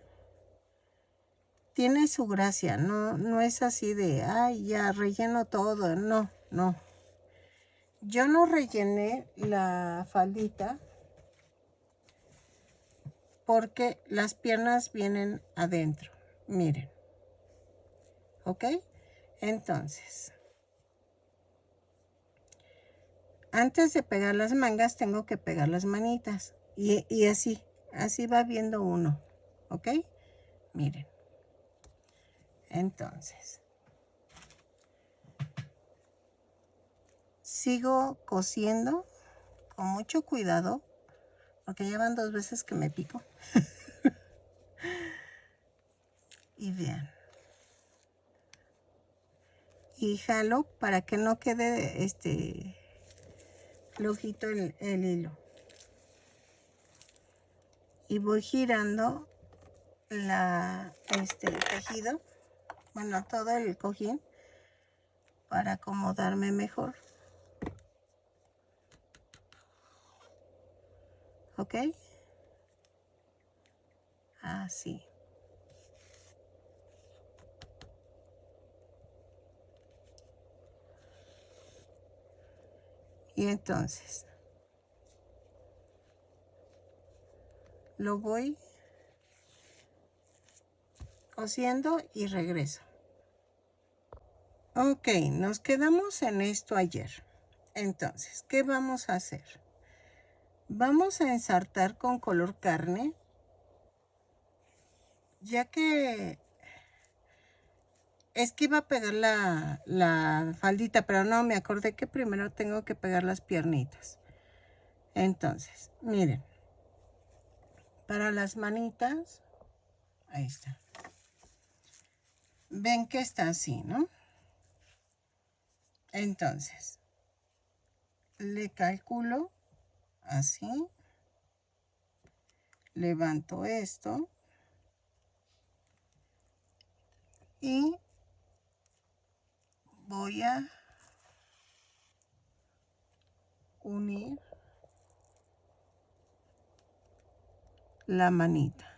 Tiene su gracia, no es así de, ay, ya relleno todo. No, no. Yo no rellené la faldita porque las piernas vienen adentro. Miren. ¿Ok? Entonces, antes de pegar las mangas tengo que pegar las manitas. Y así va viendo uno. ¿Ok? Miren. Entonces, sigo cosiendo con mucho cuidado, porque ya van 2 veces que me pico. Y vean. Y jalo para que no quede flojito el hilo. Y voy girando el tejido, bueno, todo el cojín para acomodarme mejor. ¿Ok? Así. Y entonces lo voy cosiendo y regreso. Ok, nos quedamos en esto ayer. Entonces, ¿qué vamos a hacer? Vamos a ensartar con color carne, ya que es que iba a pegar la faldita, pero no, me acordé que primero tengo que pegar las piernitas. Entonces, miren, para las manitas, ahí está. Ven que está así, ¿no? Entonces, le calculo así, levanto esto y voy a unir la manita.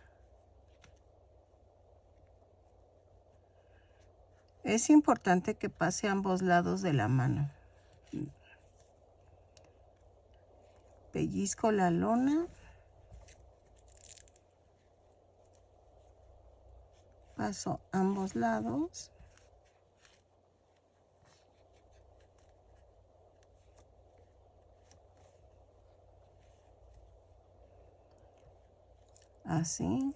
Es importante que pase a ambos lados de la mano. Pellizco la lona. Paso ambos lados. Así.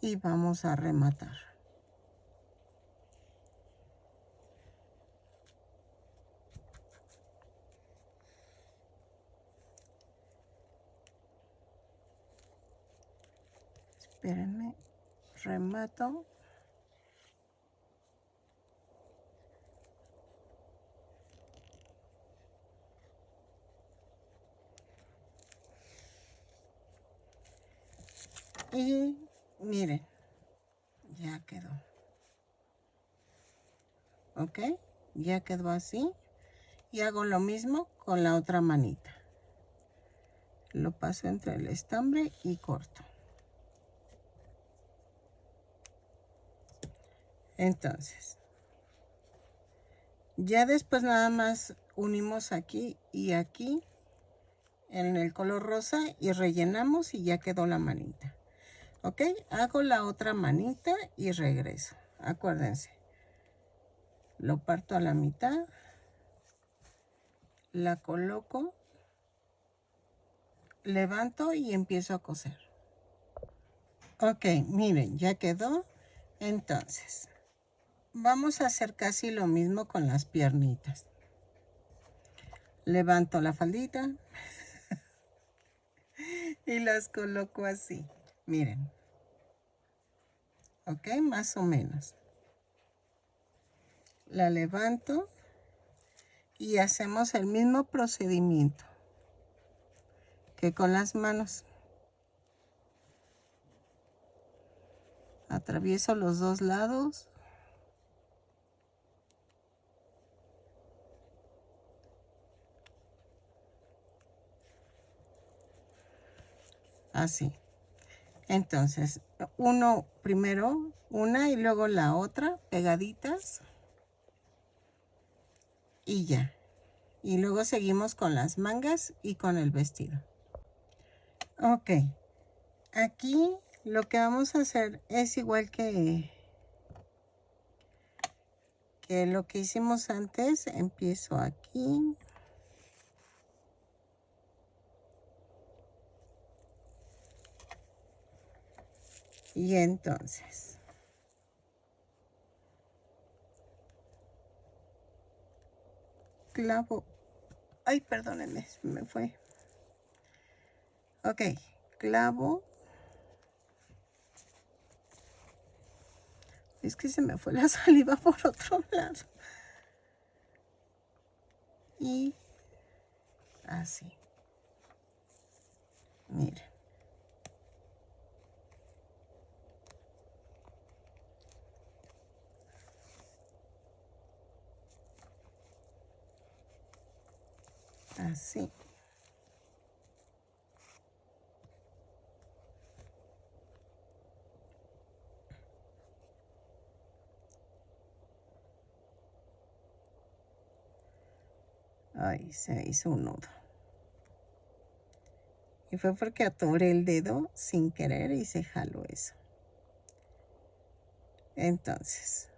Y vamos a rematar. Espérenme, remato. Y miren, ya quedó. ¿Ok? Ya quedó así. Y hago lo mismo con la otra manita. Lo paso entre el estambre y corto. Entonces, ya después nada más unimos aquí y aquí en el color rosa y rellenamos y ya quedó la manita. ¿Ok? Hago la otra manita y regreso. Acuérdense. Lo parto a la mitad. La coloco. Levanto y empiezo a coser. Ok, miren, ya quedó. Entonces, vamos a hacer casi lo mismo con las piernitas. Levanto la faldita y las coloco así. Miren. Ok, más o menos. La levanto y hacemos el mismo procedimiento que con las manos. Atravieso los dos lados. Así. Entonces, uno primero, una y luego la otra, pegaditas. Y ya. Y luego seguimos con las mangas y con el vestido. Ok. Aquí lo que vamos a hacer es igual que lo que hicimos antes. Empiezo aquí. Y entonces clavo. Ay, perdónenme, me fue. Ok, clavo. Es que se me fue la saliva por otro lado. Y así. Miren. Así. Ay, se hizo un nudo. Y fue porque atoré el dedo sin querer y se jaló eso. Entonces,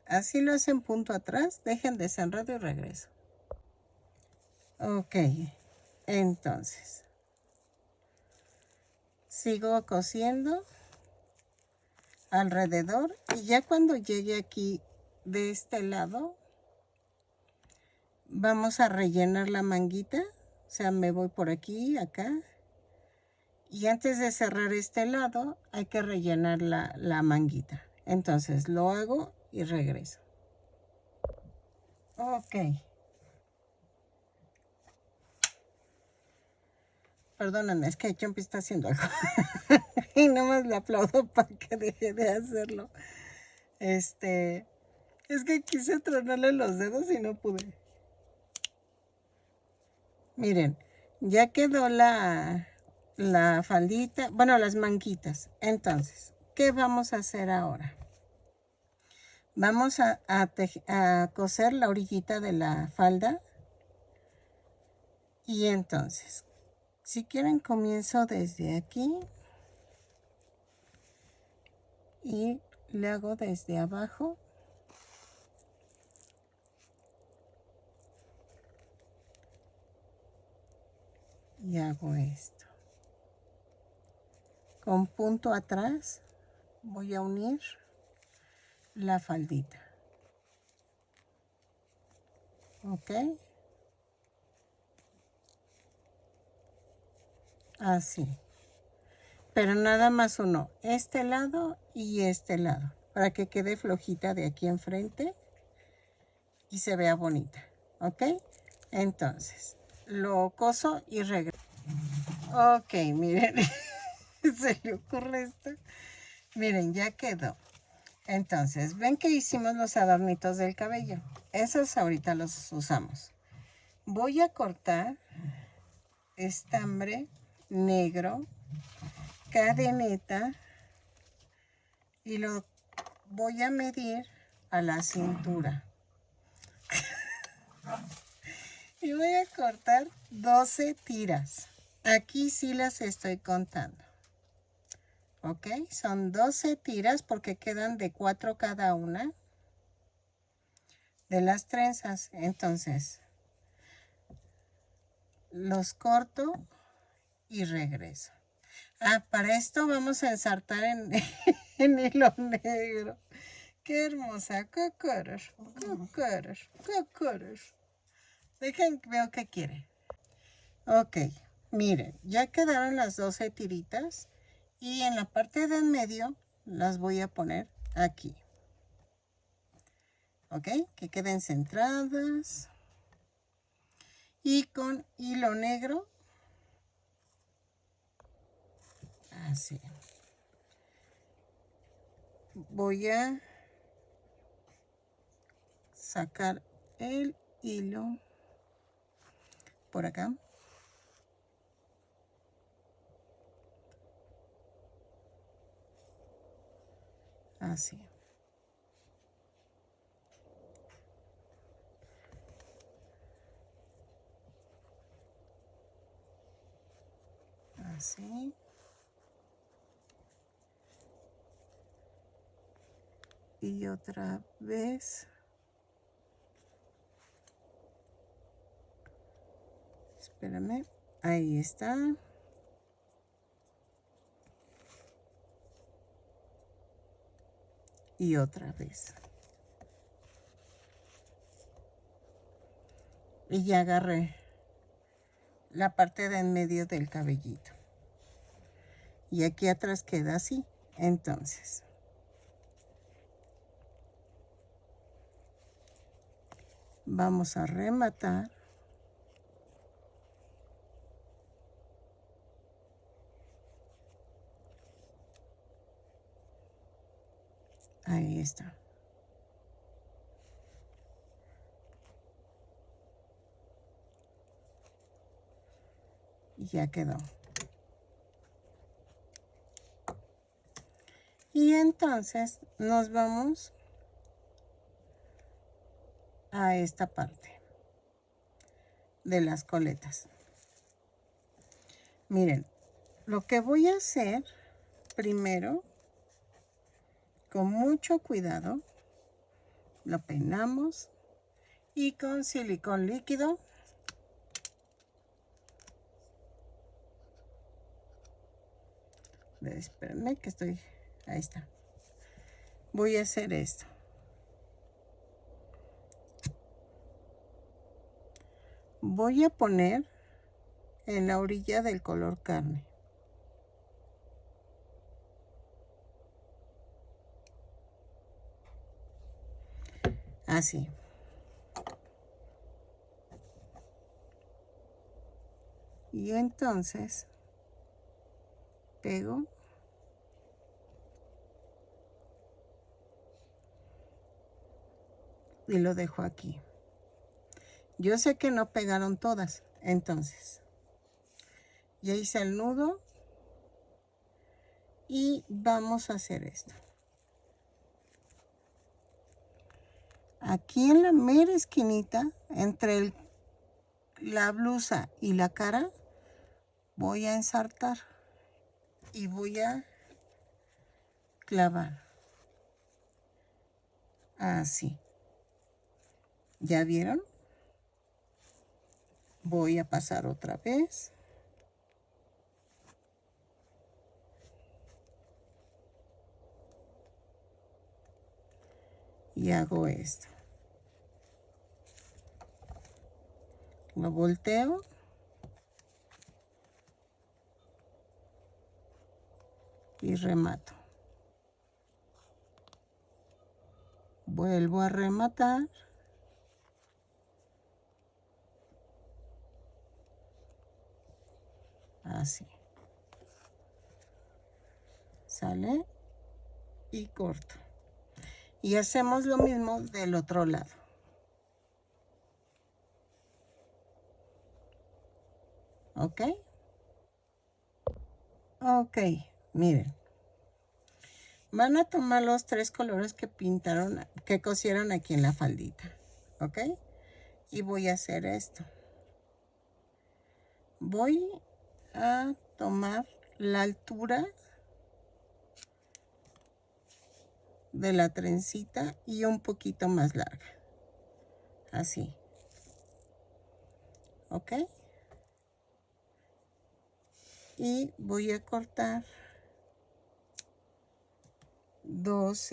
así lo hacen punto atrás. Dejen desenredo y regreso. Ok, entonces, sigo cosiendo alrededor y ya cuando llegue aquí de este lado, vamos a rellenar la manguita. O sea, me voy por aquí, acá. Y antes de cerrar este lado, hay que rellenar la manguita. Entonces, lo hago y regreso. Ok. Perdónenme, es que Chompi está haciendo algo. Y nomás le aplaudo para que deje de hacerlo. Es que quise tronarle los dedos y no pude. Miren, ya quedó la faldita, bueno, las manguitas. Entonces, ¿qué vamos a hacer ahora? Vamos a coser la orillita de la falda. Y entonces, si quieren, comienzo desde aquí. Y le hago desde abajo. Y hago esto. Con punto atrás voy a unir la faldita. ¿Ok? Así. Pero nada más uno, este lado y este lado, para que quede flojita de aquí enfrente y se vea bonita. ¿Ok? Entonces, lo coso y regreso. Ok, miren, se le ocurre esto. Miren, ya quedó. Entonces, ven que hicimos los adornitos del cabello. Esos ahorita los usamos. Voy a cortar estambre negro, cadeneta, y lo voy a medir a la cintura. Y voy a cortar 12 tiras. Aquí sí las estoy contando. ¿Ok? Son 12 tiras porque quedan de 4 cada una de las trenzas. Entonces, los corto y regreso. Ah, para esto vamos a ensartar en hilo negro. Qué hermosa. Cocoros, cocoros, cocoros. Dejen, veo qué quiere. Ok, miren, ya quedaron las 12 tiritas. Y en la parte de en medio las voy a poner aquí. Ok, que queden centradas. Y con hilo negro. Así. Voy a sacar el hilo por acá. Así. Así. Y otra vez. Espérame. Ahí está. Y otra vez. Y ya agarré la parte de en medio del cabellito. Y aquí atrás queda así. Entonces, vamos a rematar. Ahí está. Y ya quedó. Y entonces nos vamos a esta parte de las coletas. Miren, lo que voy a hacer primero, con mucho cuidado, lo peinamos y con silicón líquido espérenme que estoy, ahí está. Voy a hacer esto. Voy a poner en la orilla del color carne. Así. Y entonces pego y lo dejo aquí. Yo sé que no pegaron todas, entonces ya hice el nudo y vamos a hacer esto. Aquí en la mera esquinita, entre la blusa y la cara, voy a ensartar y voy a clavar. Así. ¿Ya vieron? Voy a pasar otra vez. Y hago esto. Lo volteo. Y remato. Vuelvo a rematar. Así. Sale y corto. Y hacemos lo mismo del otro lado. ¿Ok? Ok, miren. Van a tomar los 3 colores que pintaron, que cosieron aquí en la faldita. ¿Ok? Y voy a hacer esto. Voy a tomar la altura de la trencita y un poquito más larga. Así. ¿Ok? Y voy a cortar dos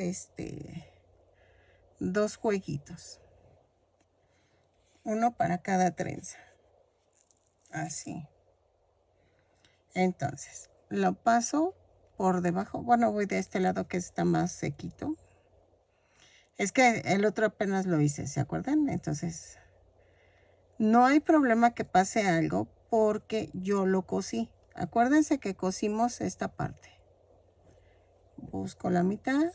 jueguitos. Uno para cada trenza. Así. Entonces, lo paso por debajo. Bueno, voy de este lado que está más sequito. Es que el otro apenas lo hice, ¿se acuerdan? Entonces, no hay problema que pase algo porque yo lo cosí. Acuérdense que cosimos esta parte. Busco la mitad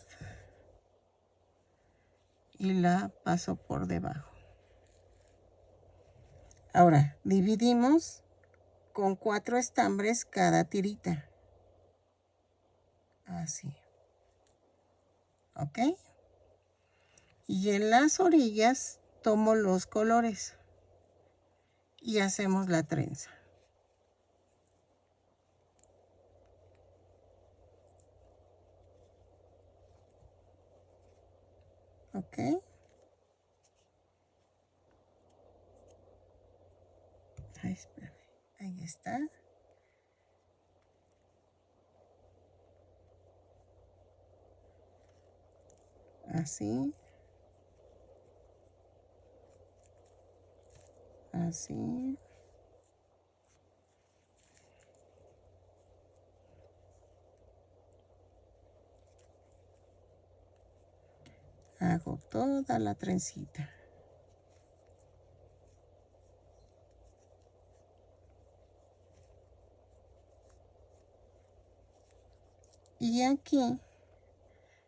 y la paso por debajo. Ahora, dividimos con 4 estambres cada tirita. Así. ¿Ok? Y en las orillas tomo los colores y hacemos la trenza. ¿Ok? Ay, espérame. Ahí está. Así. Así. Hago toda la trencita. Y aquí,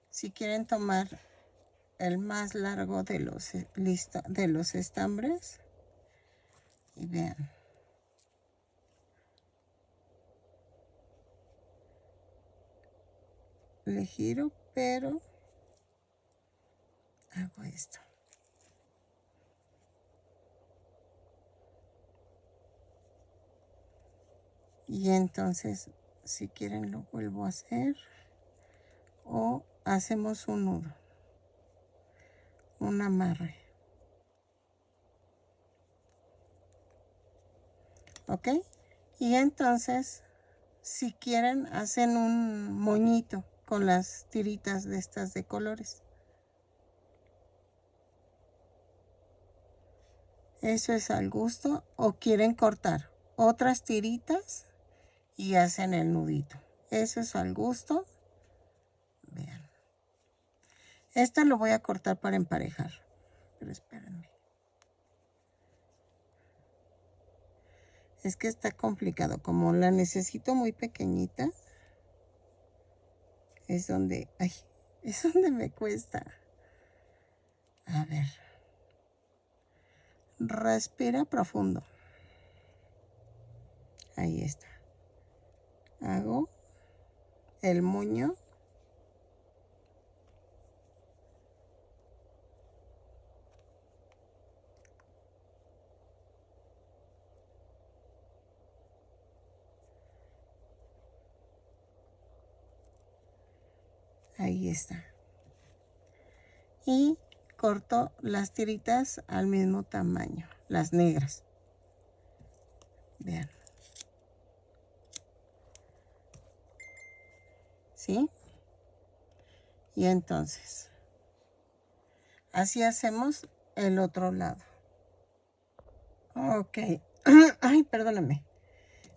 si quieren tomar el más largo de los estambres, y vean. Le giro, pero hago esto. Y entonces, si quieren, lo vuelvo a hacer. O hacemos un nudo. Un amarre. ¿Ok? Y entonces, si quieren, hacen un moñito con las tiritas de estas de colores. Eso es al gusto. O quieren cortar otras tiritas y hacen el nudito. Eso es al gusto. Vean. Esta lo voy a cortar para emparejar. Pero espérenme. Es que está complicado. Como la necesito muy pequeñita, es donde me cuesta. A ver. Respira profundo. Ahí está. Hago el moño. Ahí está. Y corto las tiritas al mismo tamaño, las negras. Vean. ¿Sí? Y entonces, así hacemos el otro lado. Ok. Ay, perdóname.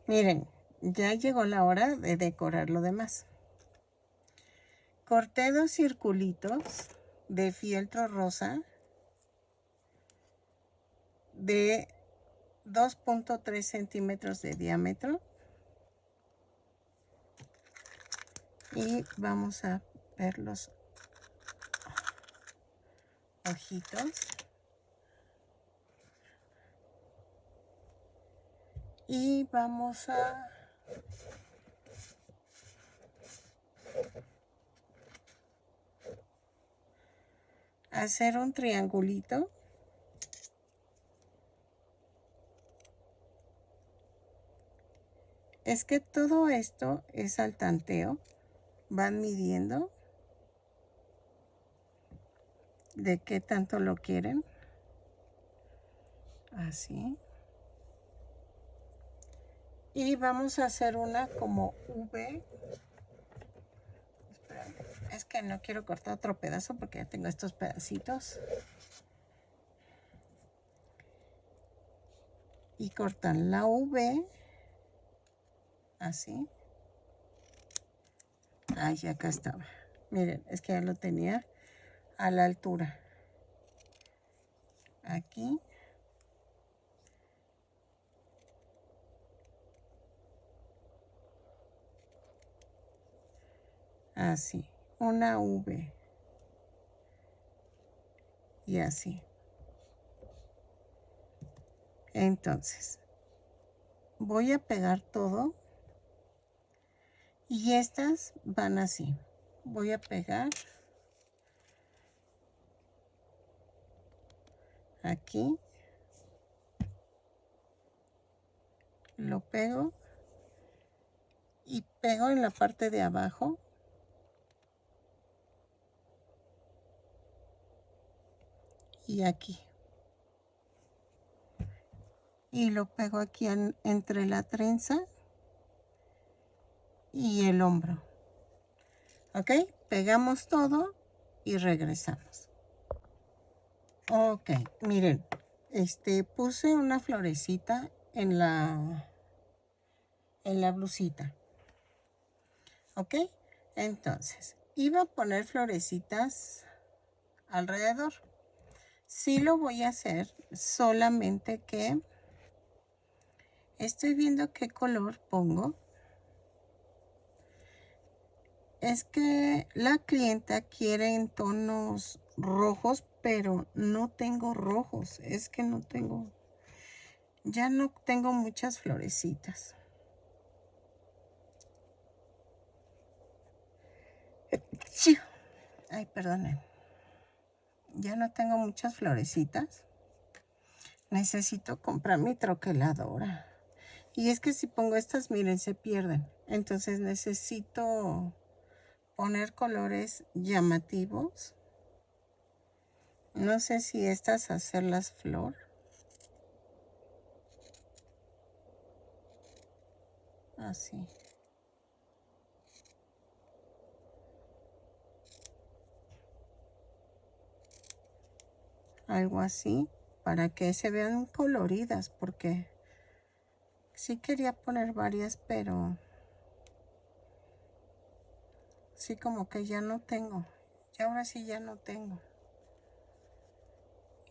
Miren, ya llegó la hora de decorar lo demás. Corté 2 circulitos de fieltro rosa de 2.3 centímetros de diámetro. Y vamos a ver los ojitos. Y vamos a hacer un triangulito. Es que todo esto es al tanteo. Van midiendo de qué tanto lo quieren. Así. Y vamos a hacer una como V. Espérame. Es que no quiero cortar otro pedazo porque ya tengo estos pedacitos. Y cortan la V. Así. Ay, acá estaba. Miren, es que ya lo tenía a la altura. Aquí. Así. Una V. Y así. Entonces, voy a pegar todo. Y estas van así. Voy a pegar aquí. Lo pego. Y pego en la parte de abajo. Y aquí. Y lo pego aquí entre la trenza y el hombro. ¿Ok? Pegamos todo y regresamos. Ok, miren. puse una florecita en la blusita. ¿Ok? Entonces, iba a poner florecitas alrededor. Sí lo voy a hacer, solamente que estoy viendo qué color pongo. Es que la clienta quiere en tonos rojos, pero no tengo rojos. Es que no tengo, ya no tengo muchas florecitas. Ay, perdonen. Ya no tengo muchas florecitas. Necesito comprar mi troqueladora. Y es que si pongo estas, miren, se pierden. Entonces necesito poner colores llamativos. No sé si estas hacerlas flor. Así. Algo así. Para que se vean coloridas. Porque sí quería poner varias, pero sí como que ya no tengo. Y ahora sí ya no tengo.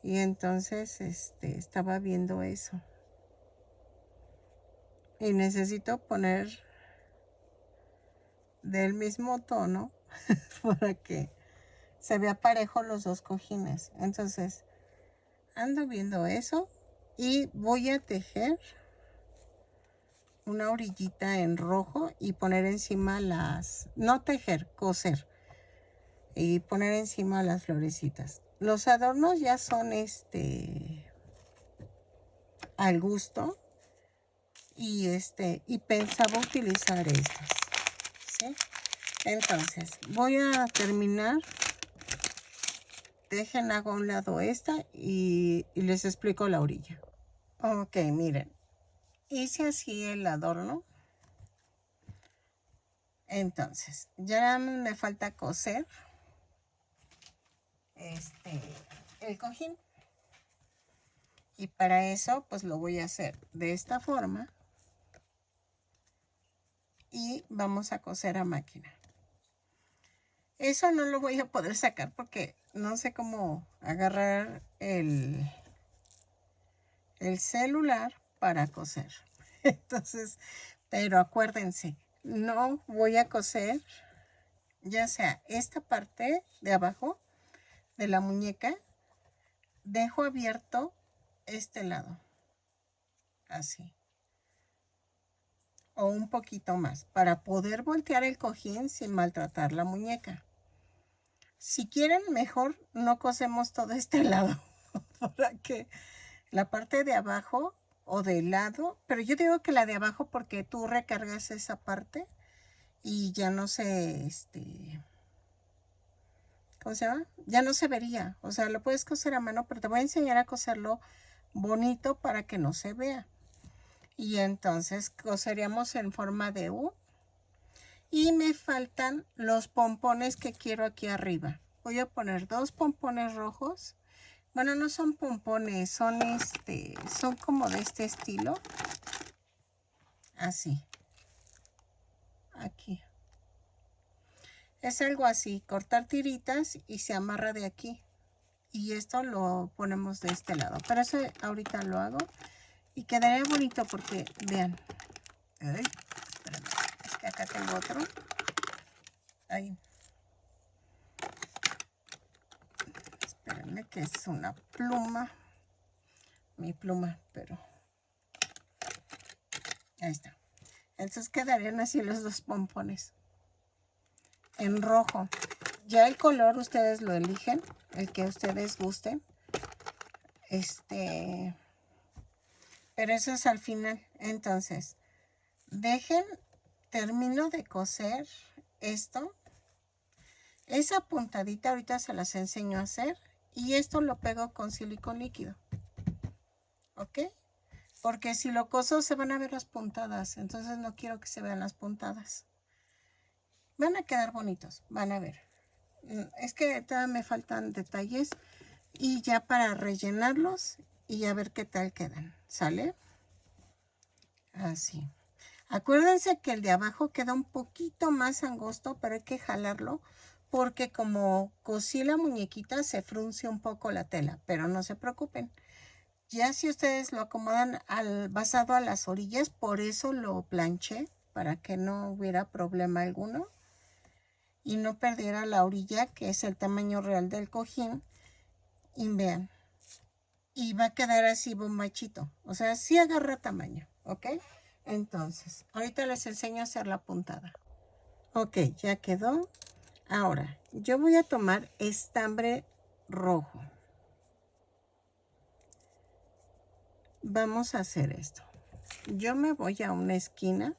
Y entonces estaba viendo eso. Y necesito poner del mismo tono para que se vea parejo los dos cojines. Entonces ando viendo eso y voy a tejer una orillita en rojo y poner encima no tejer, coser, y poner encima las florecitas. Los adornos ya son al gusto y pensaba utilizar estas, ¿sí? Entonces voy a terminar. Dejen, hago a un lado esta y les explico la orilla. Ok, miren, hice así el adorno. Entonces, ya me falta coser el cojín. Y para eso, pues lo voy a hacer de esta forma. Y vamos a coser a máquina. Eso no lo voy a poder sacar porque no sé cómo agarrar el celular para coser. Entonces, pero acuérdense, no voy a coser ya sea esta parte de abajo de la muñeca, dejo abierto este lado, así, o un poquito más, para poder voltear el cojín sin maltratar la muñeca. Si quieren, mejor no cosemos todo este lado, para que la parte de abajo o del lado, pero yo digo que la de abajo porque tú recargas esa parte y ya no se, ¿cómo se llama? Ya no se vería. O sea, lo puedes coser a mano, pero te voy a enseñar a coserlo bonito para que no se vea. Y entonces coseríamos en forma de U. Y me faltan los pompones que quiero aquí arriba. Voy a poner 2 pompones rojos. Bueno, no son pompones, son como de este estilo. Así. Aquí. Es algo así, cortar tiritas y se amarra de aquí. Y esto lo ponemos de este lado. Pero eso ahorita lo hago. Y quedaría bonito porque, vean. Ay, espérame, es que acá tengo otro. Ahí. Espérenme que es una pluma. Mi pluma, pero... Ahí está. Entonces quedarían así los 2 pompones. En rojo. Ya el color ustedes lo eligen. El que ustedes gusten. Pero eso es al final. Entonces, termino de coser esto. Esa puntadita ahorita se las enseño a hacer. Y esto lo pego con silicón líquido. ¿Ok? Porque si lo coso se van a ver las puntadas. Entonces no quiero que se vean las puntadas. Van a quedar bonitos. Van a ver. Es que todavía me faltan detalles. Y ya para rellenarlos y a ver qué tal quedan. ¿Sale? Así. Acuérdense que el de abajo queda un poquito más angosto, pero hay que jalarlo porque como cosí la muñequita se frunce un poco la tela, pero no se preocupen. Ya si ustedes lo acomodan basado a las orillas, por eso lo planché, para que no hubiera problema alguno y no perdiera la orilla, que es el tamaño real del cojín. Y vean, y va a quedar así bombachito, o sea, sí agarra tamaño, ¿ok? Entonces, ahorita les enseño a hacer la puntada. Ok, ya quedó. Ahora, yo voy a tomar estambre rojo. Vamos a hacer esto. Yo me voy a una esquina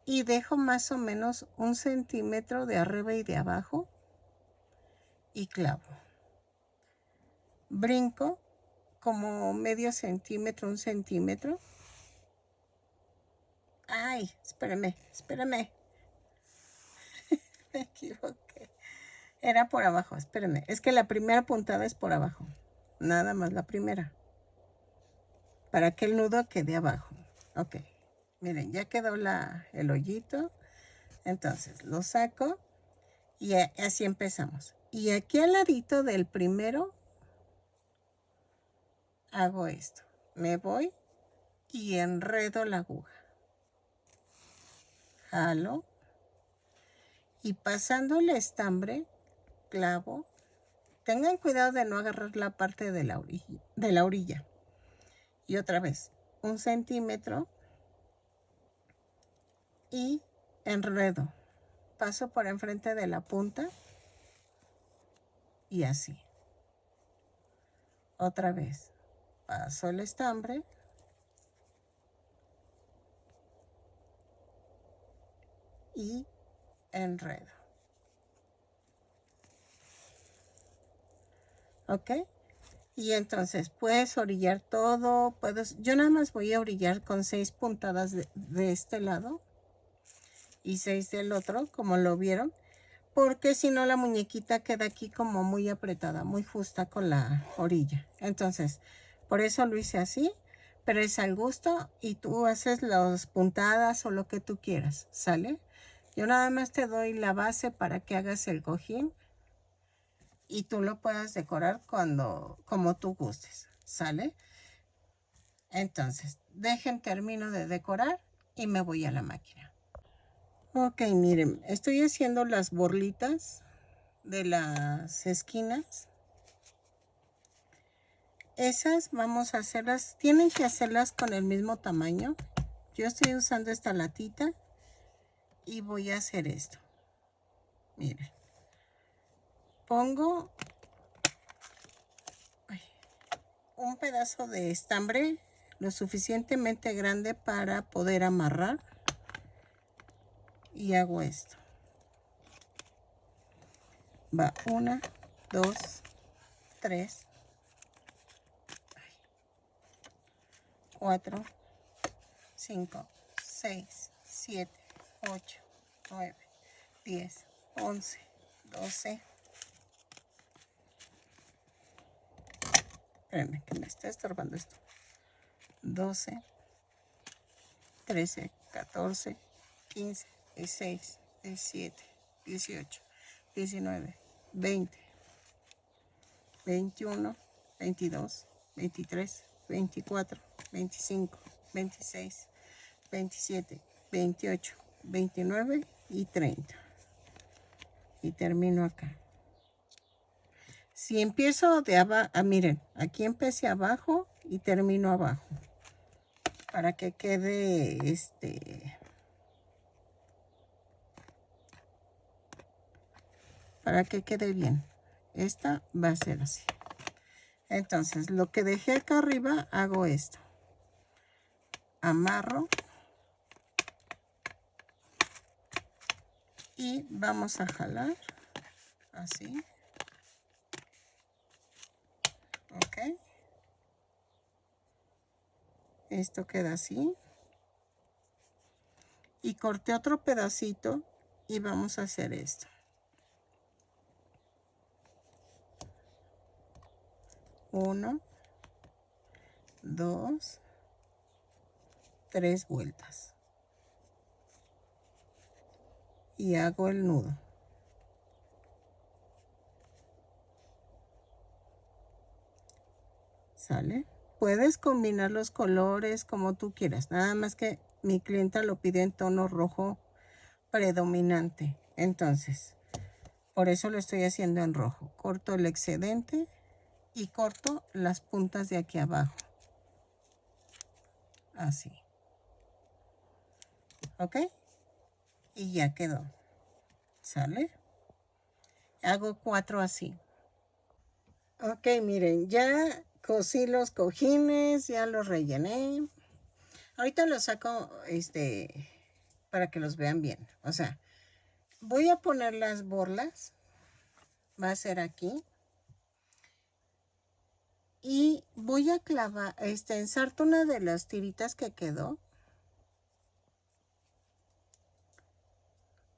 y dejo más o menos 1 centímetro de arriba y de abajo y clavo. Brinco como medio centímetro, 1 centímetro. Ay, espérame. Me equivoqué. Era por abajo, espérenme. Es que la primera puntada es por abajo. Nada más la primera. Para que el nudo quede abajo. Ok. Miren, ya quedó el hoyito. Entonces, lo saco y así empezamos. Y aquí al ladito del primero, hago esto. Me voy y enredo la aguja. Jalo. Y pasando el estambre, clavo. Tengan cuidado de no agarrar la parte de la orilla. Y otra vez, 1 centímetro y enredo. Paso por enfrente de la punta y así. Otra vez, paso el estambre y enredo. ¿Ok? Y entonces puedes orillar todo, yo nada más voy a orillar con 6 puntadas de este lado y 6 del otro, como lo vieron, porque si no la muñequita queda aquí como muy apretada, muy justa con la orilla. Entonces, por eso lo hice así, pero es al gusto y tú haces las puntadas o lo que tú quieras, ¿sale? Yo nada más te doy la base para que hagas el cojín y tú lo puedas decorar como tú gustes, ¿sale? Entonces, termino de decorar y me voy a la máquina. Ok, miren, estoy haciendo las borlitas de las esquinas. Esas vamos a hacerlas, tienen que hacerlas con el mismo tamaño. Yo estoy usando esta latita y voy a hacer esto. Miren, pongo un pedazo de estambre lo suficientemente grande para poder amarrar y hago esto. Va 1, 2, 3, 4, 5, 6, 7, 8, 9, 10, 11, 12. Espérenme que me está estorbando esto. 12, 13, 14, 15, 16, 17, 18, 19, 20, 21, 22, 23, 24, 25, 26, 27, 28, 29 y 30. Y termino acá. Si empiezo de abajo, miren, aquí empecé abajo y termino abajo. Para que quede para que quede bien. Esta va a ser así. Entonces, lo que dejé acá arriba, hago esto. Amarro. Y vamos a jalar. Así. Ok. Esto queda así. Y corté otro pedacito y vamos a hacer esto. 1, 2, 3 vueltas. Y hago el nudo. ¿Sale? Puedes combinar los colores como tú quieras. Nada más que mi clienta lo pide en tono rojo predominante. Entonces, por eso lo estoy haciendo en rojo. Corto el excedente y corto las puntas de aquí abajo. Así. ¿Ok? Y ya quedó. ¿Sale? Hago 4 así. Ok, miren, ya cosí los cojines, ya los rellené. Ahorita los saco, para que los vean bien. O sea, voy a poner las borlas. Va a ser aquí. Y voy a clavar, ensarto una de las tiritas que quedó.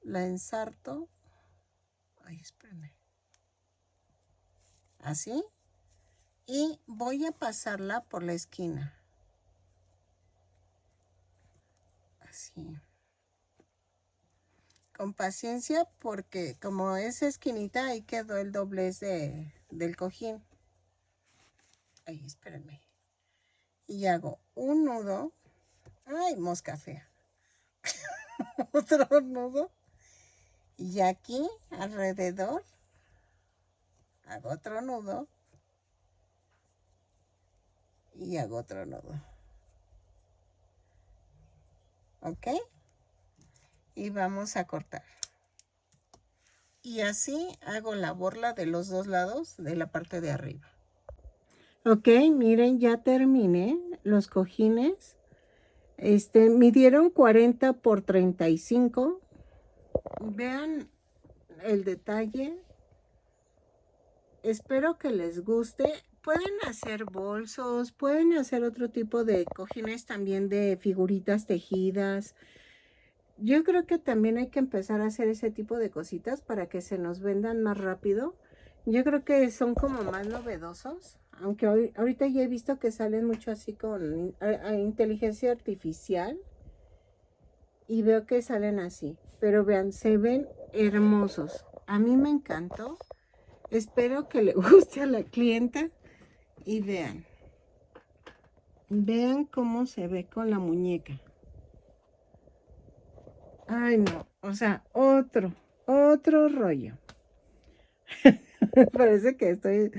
La ensarto. Ay, espérame. Así. Y voy a pasarla por la esquina. Así. Con paciencia porque como es esquinita, ahí quedó el doblez del cojín. Ay, espérenme. Y hago un nudo. Ay, mosca fea. Otro nudo. Y aquí alrededor hago otro nudo. Y hago otro nudo. ¿Ok? Y vamos a cortar. Y así hago la borla de los dos lados de la parte de arriba. Ok, miren, ya terminé los cojines. Midieron 40 por 35. Vean el detalle. Espero que les guste. Pueden hacer bolsos, pueden hacer otro tipo de cojines también de figuritas tejidas. Yo creo que también hay que empezar a hacer ese tipo de cositas para que se nos vendan más rápido. Yo creo que son como más novedosos. Aunque ahorita ya he visto que salen mucho así con inteligencia artificial. Y veo que salen así. Pero vean, se ven hermosos. A mí me encantó. Espero que le guste a la clienta. Y vean. Vean cómo se ve con la muñeca. Ay, no. O sea, otro rollo. Parece que estoy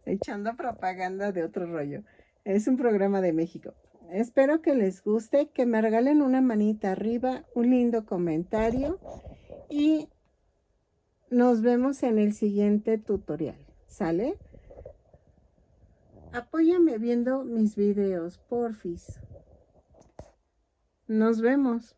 echando propaganda de otro rollo. Es un programa de México. Espero que les guste, que me regalen una manita arriba, un lindo comentario y nos vemos en el siguiente tutorial. ¿Sale? Apóyame viendo mis videos, porfis. Nos vemos.